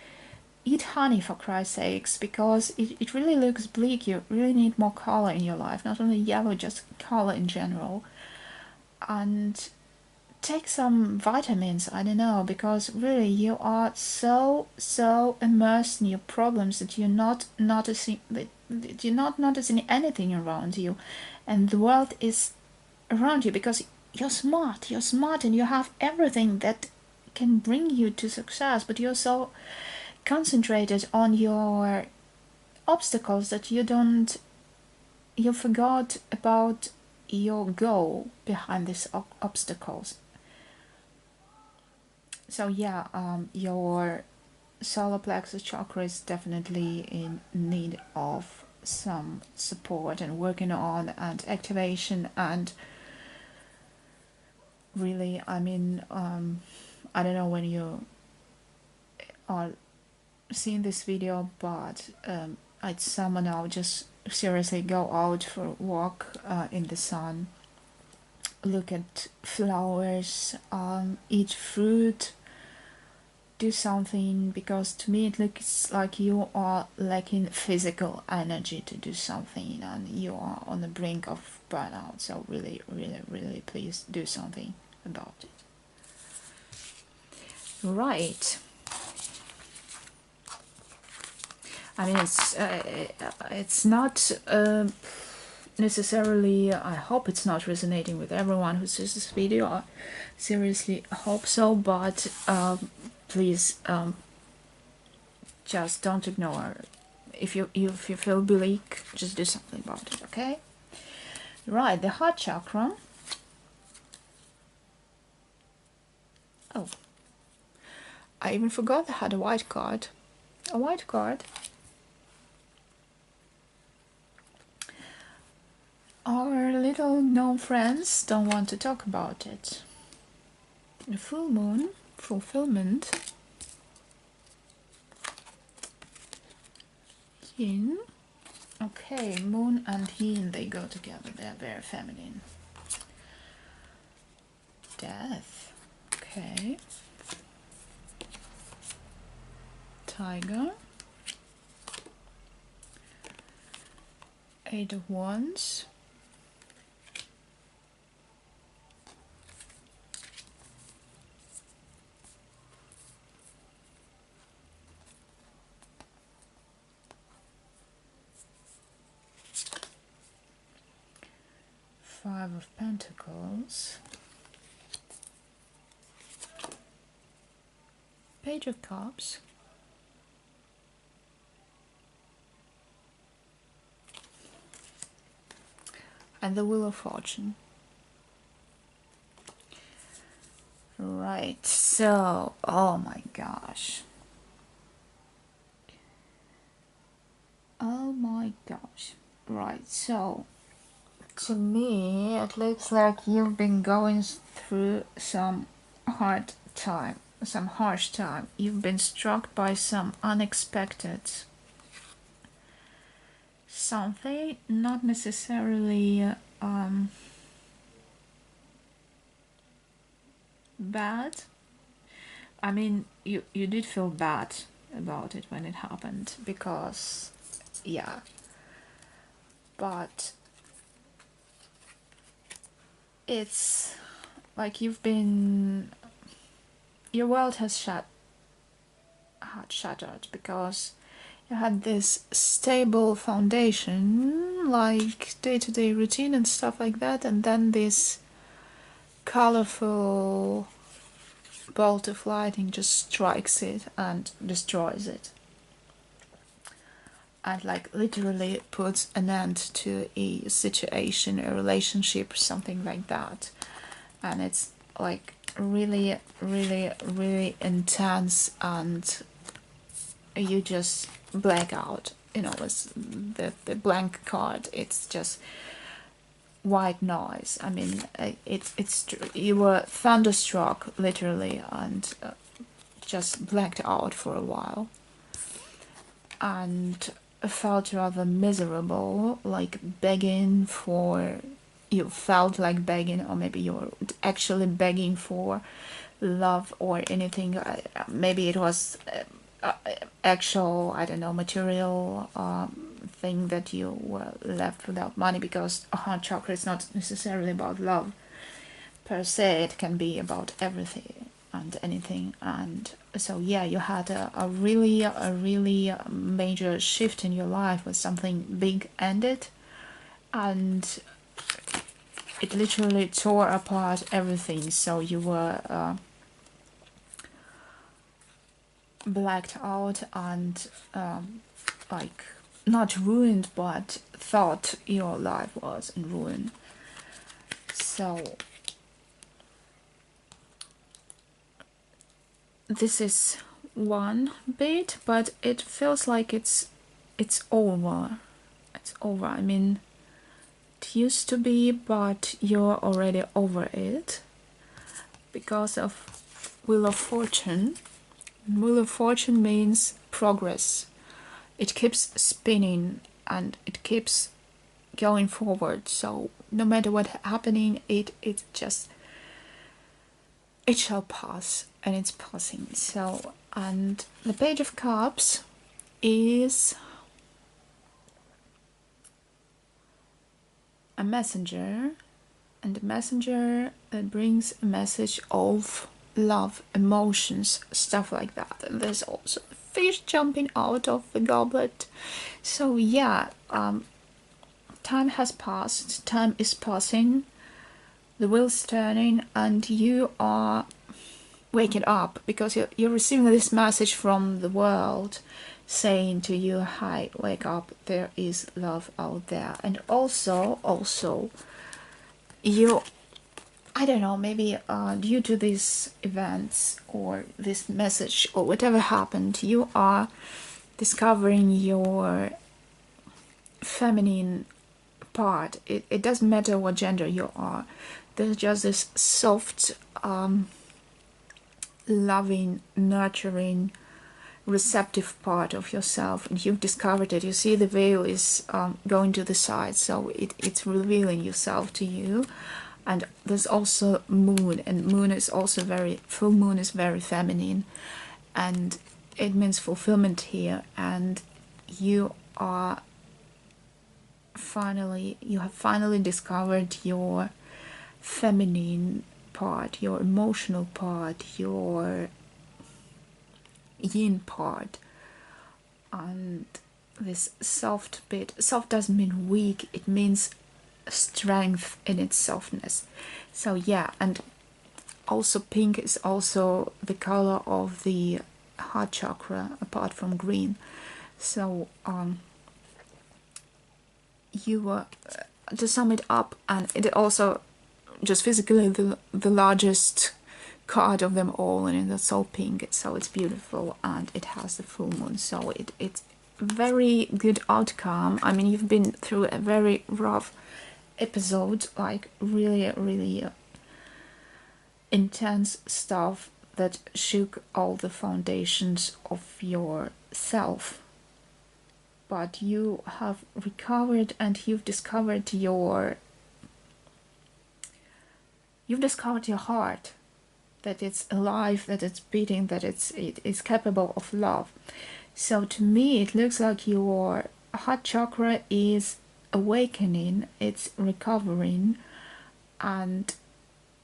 eat honey, for Christ's sakes, because it really looks bleak. You really need more color in your life, not only yellow, just color in general. And take some vitamins, I don't know, because really you are so immersed in your problems that you're not noticing anything around you. and the world is around you, because you're smart and you have everything that can bring you to success, but you're so concentrated on your obstacles that you forgot about your goal behind these obstacles. So yeah, your solar plexus chakra is definitely in need of some support and working on and activation. And really, I mean, I don't know when you are seeing this video, but I'd summon now, just seriously go out for a walk in the sun, look at flowers, eat fruit, do something, because to me it looks like you are lacking physical energy to do something and you are on the brink of burnout. So really, really, really, please do something about it. Right. I mean, it's not necessarily, I hope it's not resonating with everyone who sees this video. I seriously hope so, but please just don't ignore. If you feel bleak, just do something about it, okay? Right, the heart chakra. Oh, I even forgot I had a white card. A white card. Our little gnome friends don't want to talk about it. The full moon, fulfillment. Yin. Okay, moon and yin, they go together. They're very feminine. Death. Okay. Tiger. Eight of Wands. Five of Pentacles. Page of Cups. And the Wheel of Fortune. Right, so, oh my gosh. Oh my gosh. Right, so, to me, it looks like you've been going through some hard time, some harsh time. You've been struck by some unexpected something, not necessarily bad. I mean, you did feel bad about it when it happened, because, yeah, but it's like you've been, your world has shattered, because you had this stable foundation, like day-to-day routine and stuff like that, and then this colorful bolt of lightning just strikes it and destroys it, and like literally puts an end to a situation, a relationship, something like that. And it's like really, really, really intense, and you just black out. You know, it's the blank card. It's just white noise. I mean, it's you were thunderstruck literally, and just blacked out for a while, and felt rather miserable, like begging for, you felt like begging, or maybe you were actually begging for love or anything. Maybe it was actual, I don't know, material thing that you were left without money, because a heart chakra is not necessarily about love per se. It can be about everything and anything. And so yeah, you had a really major shift in your life, where something big ended, and it literally tore apart everything. So you were blacked out and like not ruined, but thought your life was in ruin. So this is one bit, but it feels like it's over. It's over. I mean, it used to be, but you're already over it because of Wheel of Fortune. Wheel of Fortune means progress. It keeps spinning and it keeps going forward. So no matter what's happening, it shall pass, and it's passing. So, and the Page of Cups is a messenger, and the messenger brings a message of love, emotions, stuff like that. And there's also a fish jumping out of the goblet. So yeah, time has passed, time is passing, the wheel's turning, and you are waking up because you're receiving this message from the world saying to you, hi, wake up, there is love out there. And also you, I don't know, maybe due to these events or this message or whatever happened, you are discovering your feminine part. It doesn't matter what gender you are. There's just this soft, loving, nurturing, receptive part of yourself, and you've discovered it. You see the veil is going to the side, so it's revealing yourself to you. And there's also moon, and moon is also full moon is very feminine, and it means fulfillment here. And you have finally discovered your feminine part, your emotional part, your yin part. And this soft bit, soft doesn't mean weak, it means strength in its softness. So yeah, and also pink is also the color of the heart chakra apart from green. So you to sum it up, and it also just physically the largest card of them all, and it's all pink, so it's beautiful, and it has the full moon, so it's very good outcome. I mean, you've been through a very rough episode, like really intense stuff that shook all the foundations of yourself, but you have recovered, and you've discovered your heart, that it's alive, that it's beating, that it is capable of love. So to me it looks like your heart chakra is awakening, it's recovering, and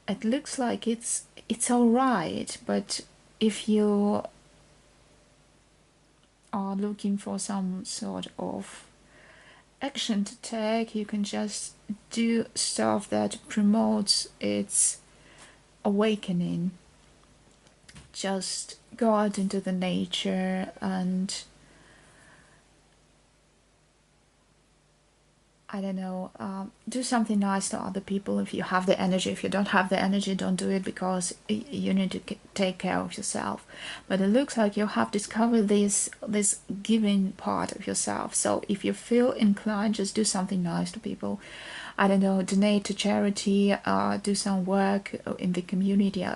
it looks like it's all right. But if you are looking for some sort of action to take, you can just do stuff that promotes its awakening. Just go out into the nature and I don't know, do something nice to other people if you have the energy. If you don't have the energy, don't do it, because you need to take care of yourself. But it looks like you have discovered this giving part of yourself. So if you feel inclined, just do something nice to people. I don't know, donate to charity, do some work in the community.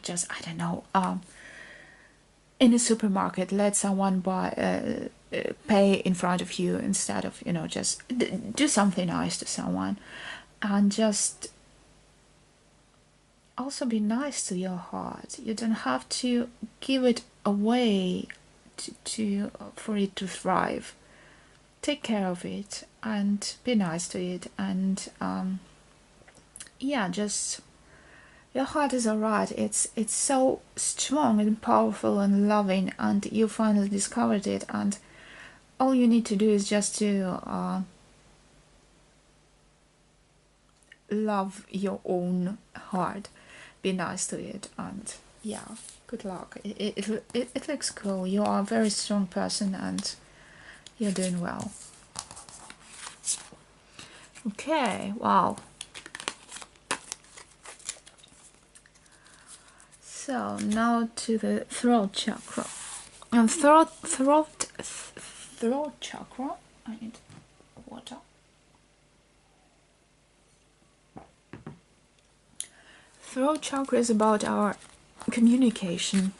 Just, I don't know, in a supermarket, let someone pay in front of you instead of, just do something nice to someone. And just also be nice to your heart. You don't have to give it away for it to thrive. Take care of it and be nice to it. And yeah, just your heart is alright. It's so strong and powerful and loving, and you finally discovered it. And all you need to do is just to love your own heart, be nice to it, and yeah, good luck. It looks cool. You are a very strong person and you're doing well. Okay, wow. So now to the throat chakra. And throat chakra. I need water. Throat chakra is about our communication.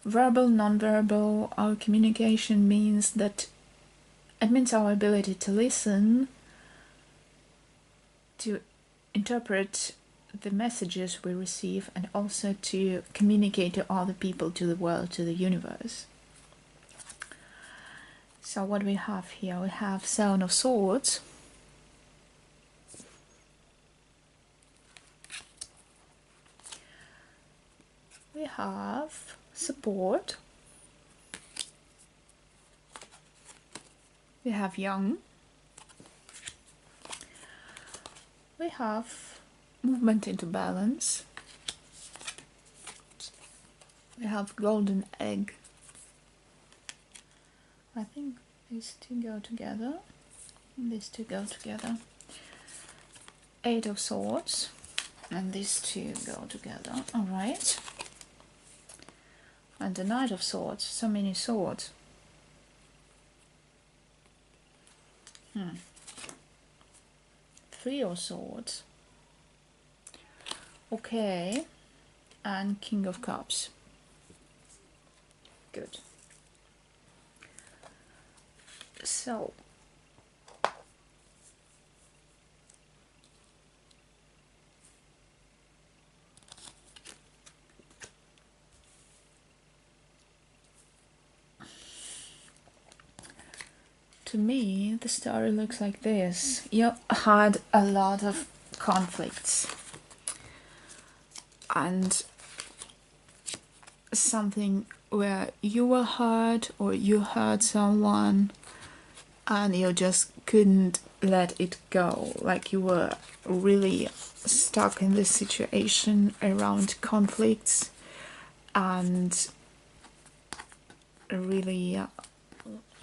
Verbal, non-verbal. Our communication means that it means our ability to listen, to interpret the messages we receive, and also to communicate to other people, to the world, to the universe. So what we have here, we have Seven of Swords. We have support. We have young. We have movement into balance. We have golden egg. I think these two go together. These two go together. Eight of Swords. And these two go together. Alright. And the Knight of Swords. So many swords. Three of Swords. Okay. And King of Cups. Good. So to me the story looks like this. You had a lot of conflicts and something where you were hurt or you hurt someone and you just couldn't let it go, like you were really stuck in this situation around conflicts and really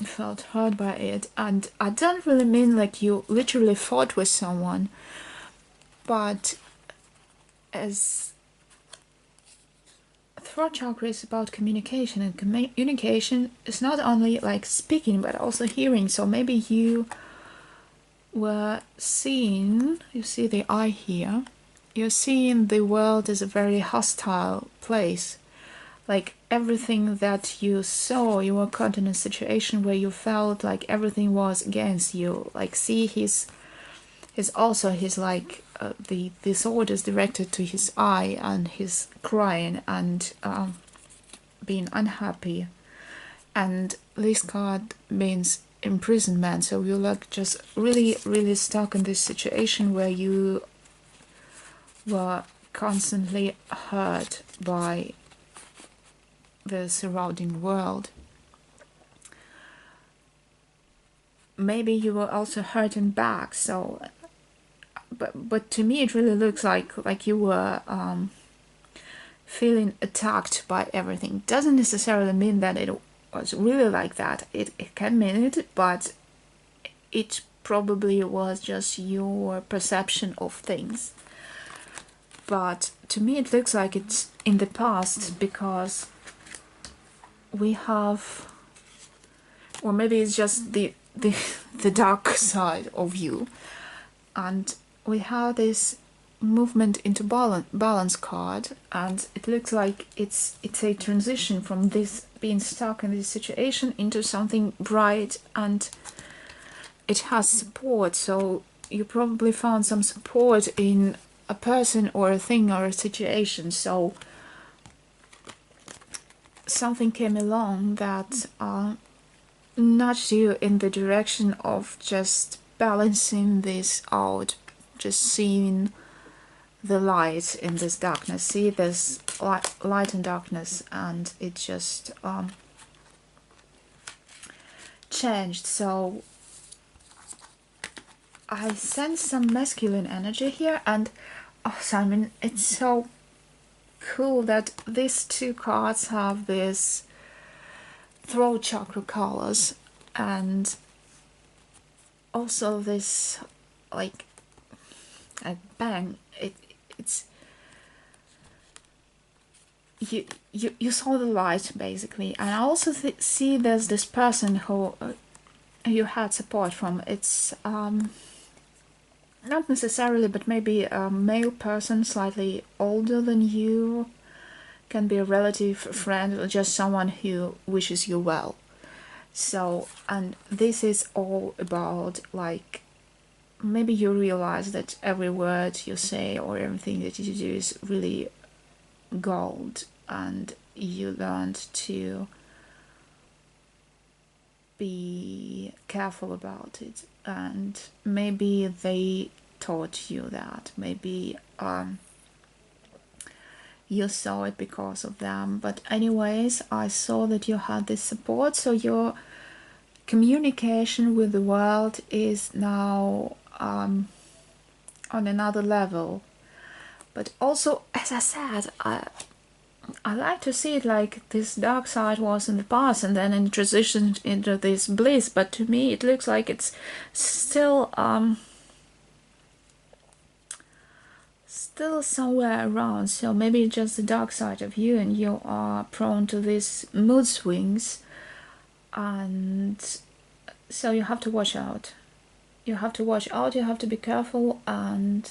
felt hurt by it. And I don't really mean like you literally fought with someone, but as throat chakra is about communication, and communication is not only like speaking but also hearing. So maybe you were seeing, you see the eye here, you're seeing the world as a very hostile place. Like everything that you saw, you were caught in a situation where you felt like everything was against you. Like see his like the sword is directed to his eye, and he's crying and being unhappy. And this card means imprisonment. So you're like just really stuck in this situation where you were constantly hurt by the surrounding world. Maybe you were also hurting back. So but to me it really looks like you were feeling attacked by everything. Doesn't necessarily mean that it was really like that. It can mean it, but it probably was just your perception of things. But to me it looks like it's in the past, because we have, or maybe it's just the dark side of you, and we have this movement into balance card, and it looks like it's a transition from this being stuck in this situation into something bright, and it has support. So you probably found some support in a person or a thing or a situation. So something came along that nudged you in the direction of just balancing this out, just seeing the light in this darkness, see this light and darkness, and it just changed. So I sense some masculine energy here, and oh, Simon, it's so cool that these two cards have this throat chakra colors, and also this like a bang. It's you saw the light basically, and I also see there's this person who you had support from. It's not necessarily, but maybe a male person slightly older than you, can be a relative, friend, or just someone who wishes you well. So, and this is all about like, maybe you realize that every word you say or everything that you do is really gold, and you learned to be careful about it, and maybe they taught you that, maybe you saw it because of them. But anyways, I saw that you had this support, so your communication with the world is now on another level. But also, as I said, I like to see it like this dark side was in the past and then it transitioned into this bliss, but to me it looks like it's still still somewhere around. So maybe just the dark side of you, and you are prone to these mood swings, and so you have to watch out. You have to watch out, you have to be careful, and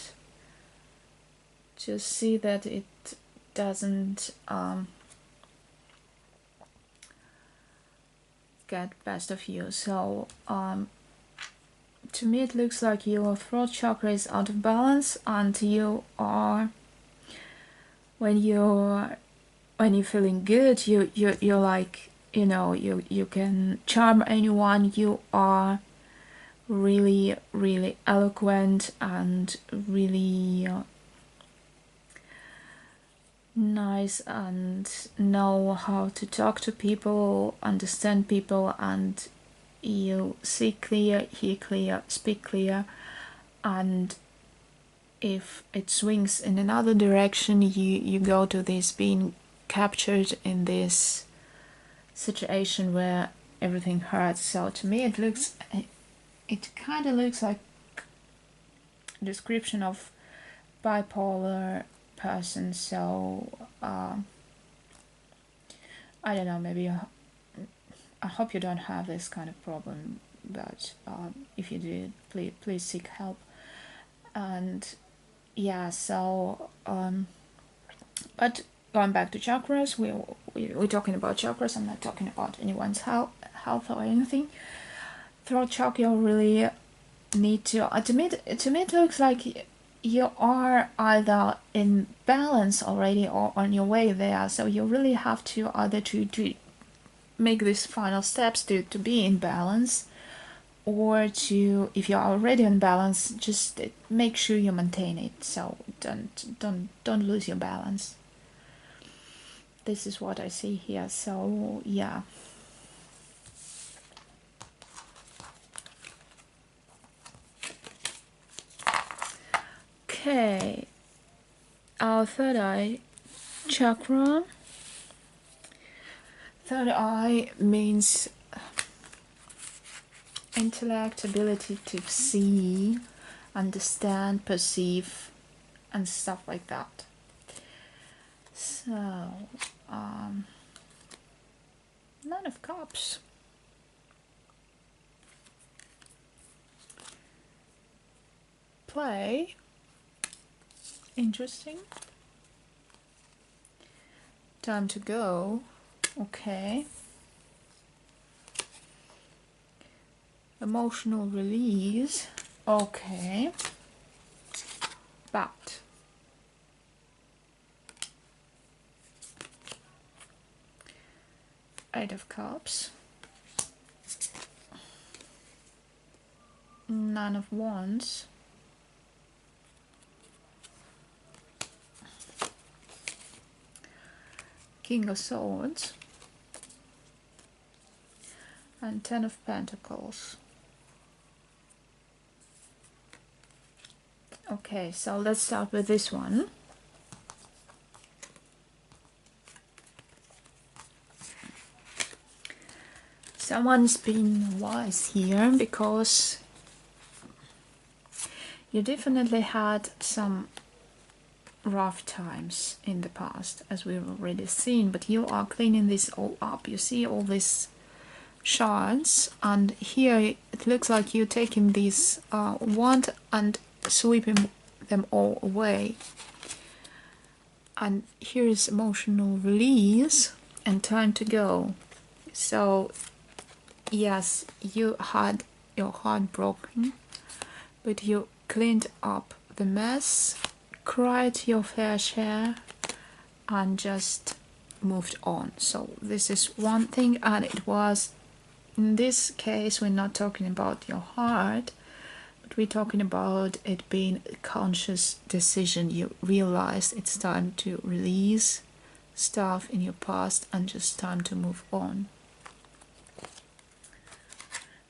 just see that it doesn't get best of you. So to me it looks like your throat chakra is out of balance, and you are, when you're feeling good, you're like, you know, you can charm anyone. You are really eloquent and really nice, and know how to talk to people, understand people, and you see clear, hear clear, speak clear. And if it swings in another direction, you go to this being captured in this situation where everything hurts. So to me it kind of looks like a description of bipolar person. So I don't know, maybe I hope you don't have this kind of problem, but if you do, please seek help. And yeah, so but going back to chakras, we're talking about chakras. I'm not talking about anyone's health or anything. Throat chakra really need to to me it looks like you are either in balance already or on your way there. So you really have to either to make these final steps to be in balance, or to, if you're already in balance, just make sure you maintain it. So don't lose your balance. This is what I see here. So yeah. Okay, our third eye chakra. Third eye means intellect, ability to see, understand, perceive, and stuff like that. So Nine of Cups. Play. Interesting. Time to go. Okay. Emotional release. Okay. But Eight of Cups. Nine of Wands. King of Swords. And Ten of Pentacles. Okay, so let's start with this one. Someone's been wise here because you definitely had some rough times in the past, as we've already seen, but you are cleaning this all up. You see all these shards, and here it looks like you're taking these wand and sweeping them all away. And here is emotional release and time to go. So yes, you had your heart broken, but you cleaned up the mess, cried your fair share, and just moved on. So this is one thing, and it was, in this case, we're not talking about your heart, but we're talking about it being a conscious decision. You realized it's time to release stuff in your past and just time to move on.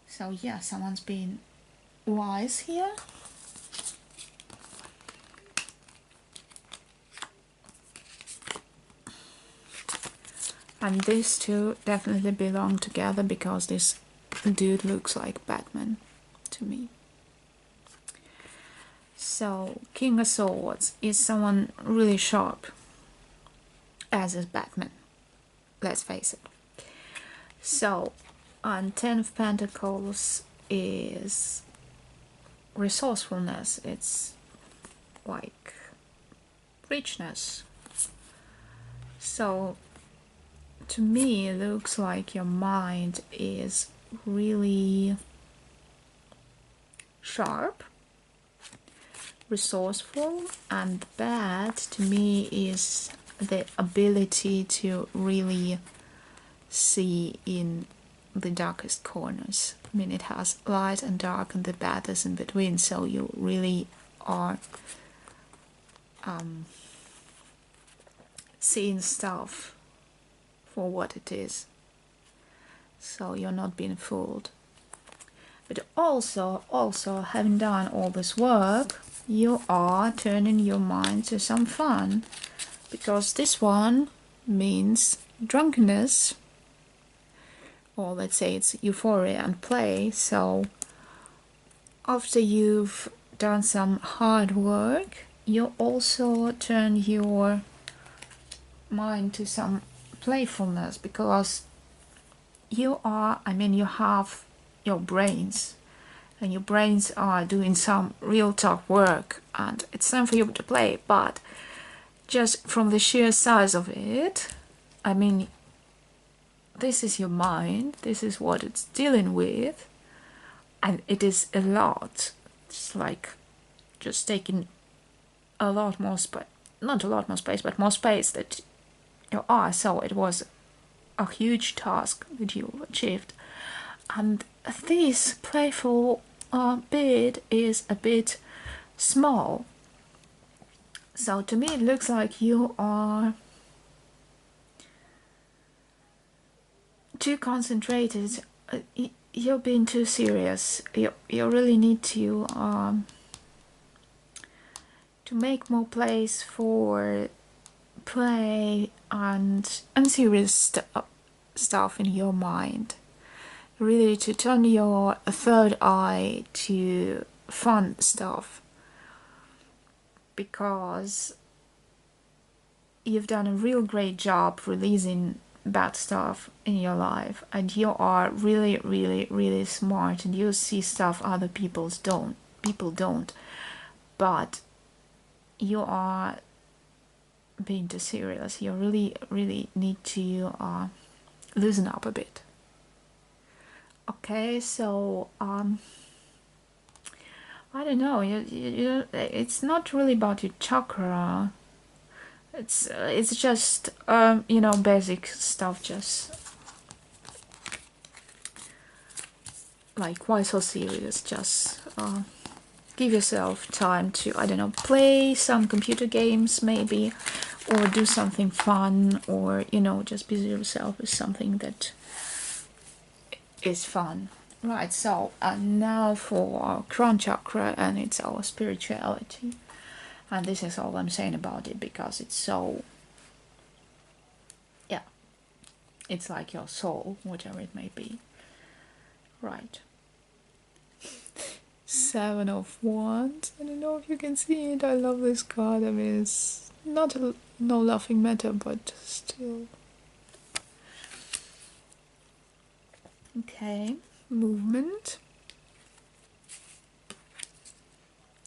So yeah, someone's been wise here. And these two definitely belong together because this dude looks like Batman to me. So, King of Swords is someone really sharp, as is Batman. Let's face it. So, and Ten of Pentacles is resourcefulness. It's like richness. So, to me, it looks like your mind is really sharp, resourceful, and bad to me is the ability to really see in the darkest corners. I mean, it has light and dark, and the bad is in between, so you really are seeing stuff for what it is, so you're not being fooled. But also having done all this work, you are turning your mind to some fun, because this one means drunkenness, or let's say it's euphoria and play. So after you've done some hard work, you also turn your mind to some playfulness, because you are, I mean, you have your brains, and your brains are doing some real tough work, and it's time for you to play. But just from the sheer size of it, I mean, this is your mind, this is what it's dealing with, and it is a lot. It's like just taking a lot more space, not a lot more space, but more space that you are. So it was a huge task that you achieved, and this playful bit is a bit small. So to me it looks like you are too concentrated, you're being too serious. You really need to make more place for play and unserious stuff in your mind. Really to turn your third eye to fun stuff, because you've done a real great job releasing bad stuff in your life, and you are really, really, really smart, and you see stuff other people don't, but you are being too serious. You really, really need to loosen up a bit. Okay, so I don't know. You it's not really about your chakra. It's just you know, basic stuff. Just like, why so serious? Just give yourself time to, I don't know, play some computer games maybe, or do something fun, or, you know, just busy yourself with something that is fun. Right, so now for crown chakra, and it's our spirituality. And this is all I'm saying about it, because it's so, yeah, it's like your soul, whatever it may be. Right. Seven of Wands. I don't know if you can see it. I love this card. I mean, it's not no laughing matter, but still. Okay, movement.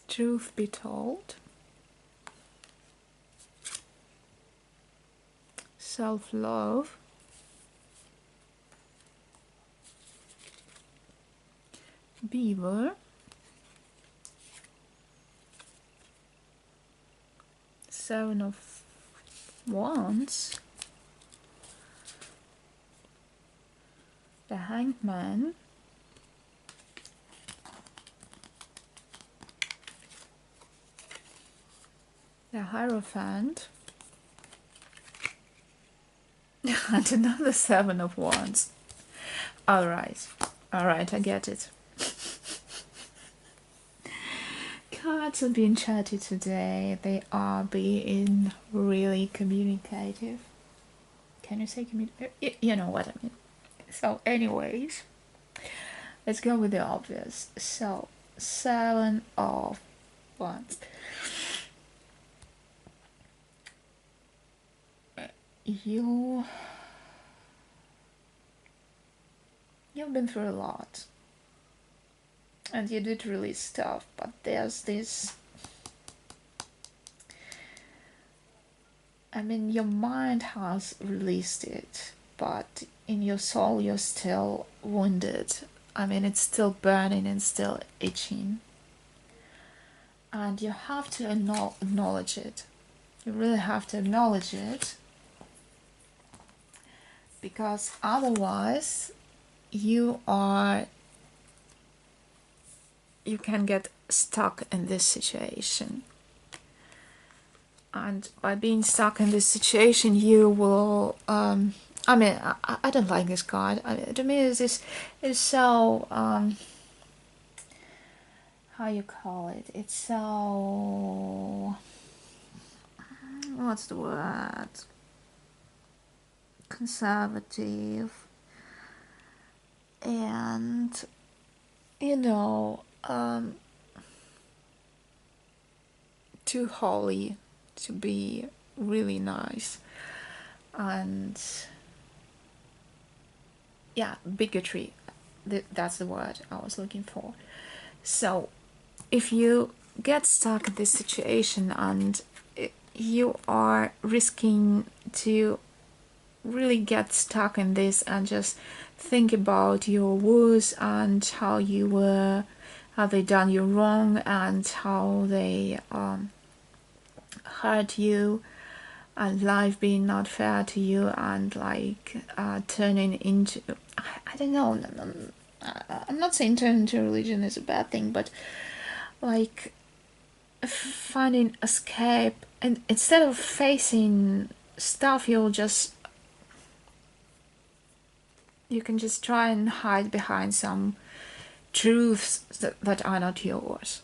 Truth be told. Self-love. Beaver. Seven of Wands. The Hanged Man. The Hierophant. And another Seven of Wands. Alright, I get it. Cards are being chatty today. They are being really communicative. Can you say communicative? You know what I mean. So anyways, let's go with the obvious. So, Seven of Wands. You've been through a lot. And you did release stuff, but there's this... I mean, your mind has released it, but in your soul you're still wounded. I mean, it's still burning and still itching. And you have to acknowledge it. You really have to acknowledge it. Because otherwise, you can get stuck in this situation. And by being stuck in this situation, you will... I mean, I don't like this card. To me, it's so... how you call it? It's so... what's the word? Conservative. And, you know, too holy to be really nice. And yeah, bigotry, that's the word I was looking for. So if you get stuck in this situation and you are risking to really get stuck in this and just think about your woes and how you were, how they done you wrong, and how they hurt you, and life being not fair to you, and like turning into, I don't know, I'm not saying turning into religion is a bad thing, but like finding escape, and instead of facing stuff, you can just try and hide behind some truths that are not yours.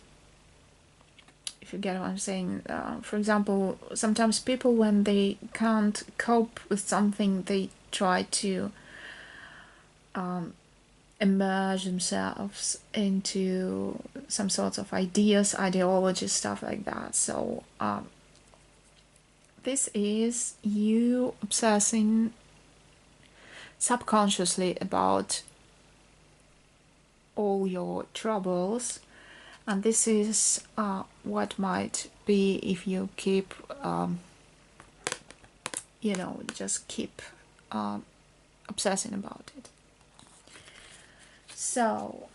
If you get what I'm saying. For example, sometimes people, when they can't cope with something, they try to immerse themselves into some sorts of ideas, ideology, stuff like that. So this is you obsessing subconsciously about all your troubles, and this is what might be if you keep you know, just keep obsessing about it. So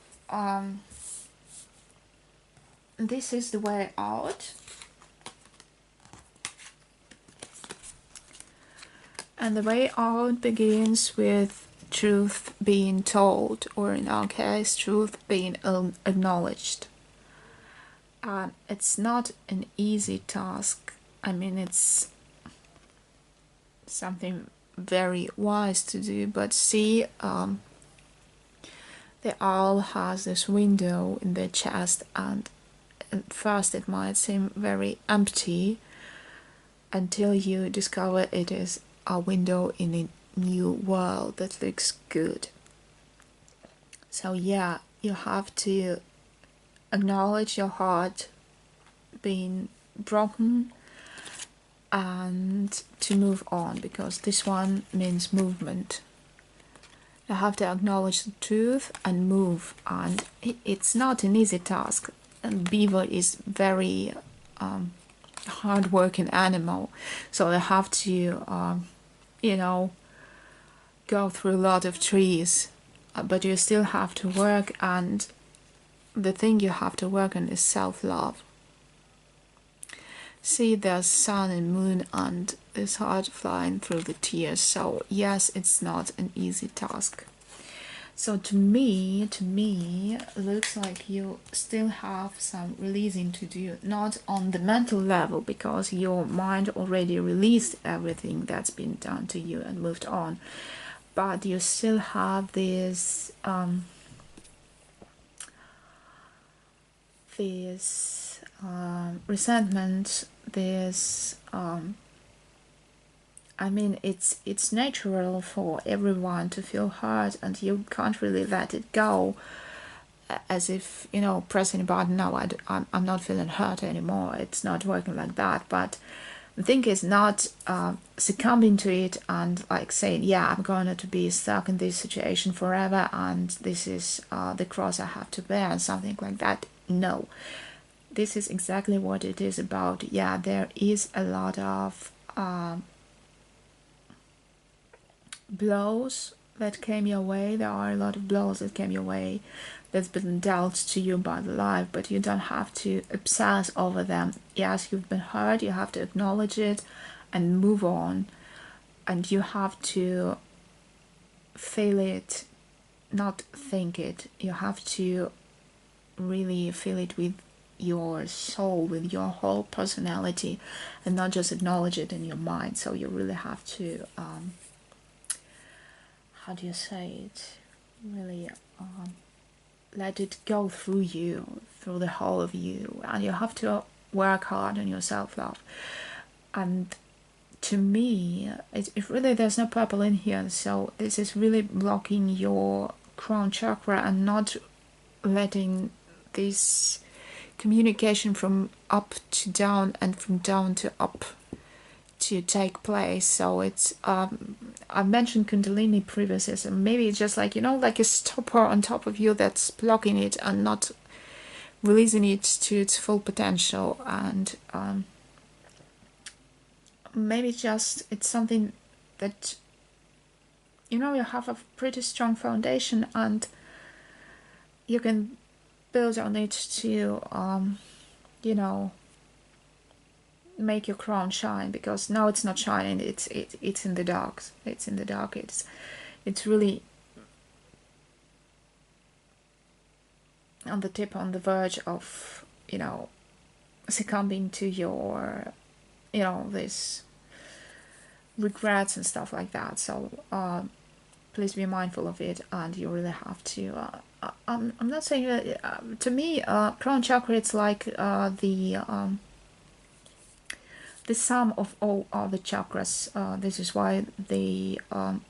this is the way out, and the way out begins with truth being told, or in our case, truth being acknowledged. And it's not an easy task. I mean, it's something very wise to do, but see, there the owl has this window in their chest, and at first it might seem very empty until you discover it is a window in a new world that looks good. So yeah, you have to acknowledge your heart being broken and to move on, because this one means movement. You have to acknowledge the truth and move, and it's not an easy task. And beaver is very hard-working animal, so they have to go through a lot of trees, but you still have to work, and the thing you have to work on is self-love. See, there's sun and moon and this heart flying through the tears. So yes, it's not an easy task. So to me, it looks like you still have some releasing to do, not on the mental level, because your mind already released everything that's been done to you and moved on, but you still have this resentment, this I mean, it's natural for everyone to feel hurt, and you can't really let it go as if, pressing a button. No, I'm not feeling hurt anymore. It's not working like that. But the thing is not succumbing to it and like saying, yeah, I'm going to be stuck in this situation forever and this is the cross I have to bear and something like that. No, this is exactly what it is about. Yeah, there is a lot of blows that came your way. There are a lot of blows that came your way that's been dealt to you by the life, but you don't have to obsess over them. Yes, you've been hurt, you have to acknowledge it and move on, and you have to feel it, not think it. You have to really feel it with your soul, with your whole personality, and not just acknowledge it in your mind. So you really have to how do you say it, really let it go through you, through the whole of you, and you have to work hard on your self-love. And to me, it really, there's no purple in here, so this is really blocking your crown chakra and not letting this communication from up to down and from down to up to take place. So it's I mentioned Kundalini previously, so maybe it's just like, like a stopper on top of you that's blocking it and not releasing it to its full potential. And maybe it's something that you have a pretty strong foundation and you can build on it to make your crown shine, because now it's not shining, it's in the dark. It's really on the tip, on the verge of succumbing to your this regrets and stuff like that. So please be mindful of it, and you really have to I'm not saying that to me crown chakra, it's like the sum of all other chakras. This is why they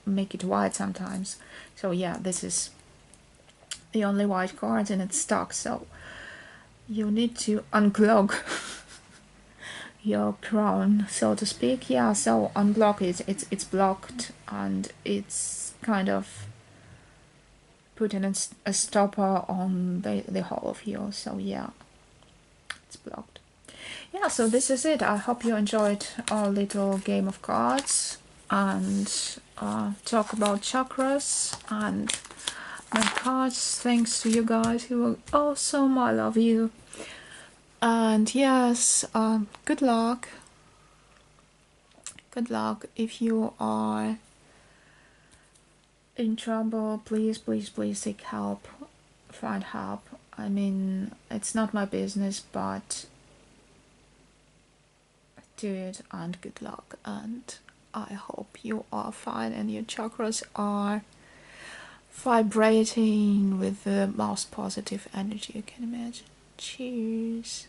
make it white sometimes. So yeah, this is the only white card and it's stuck. So you need to unclog your crown, so to speak. Yeah, so unblock it. It's blocked and it's kind of putting a stopper on the whole of you. So yeah, it's blocked. Yeah, so this is it. I hope you enjoyed our little game of cards and talk about chakras and my cards. Thanks to you guys who were awesome. I love you. And yes, good luck. Good luck. If you are in trouble, please seek help. Find help. I mean, it's not my business, but do it, and good luck, and I hope you are fine and your chakras are vibrating with the most positive energy you can imagine. Cheers.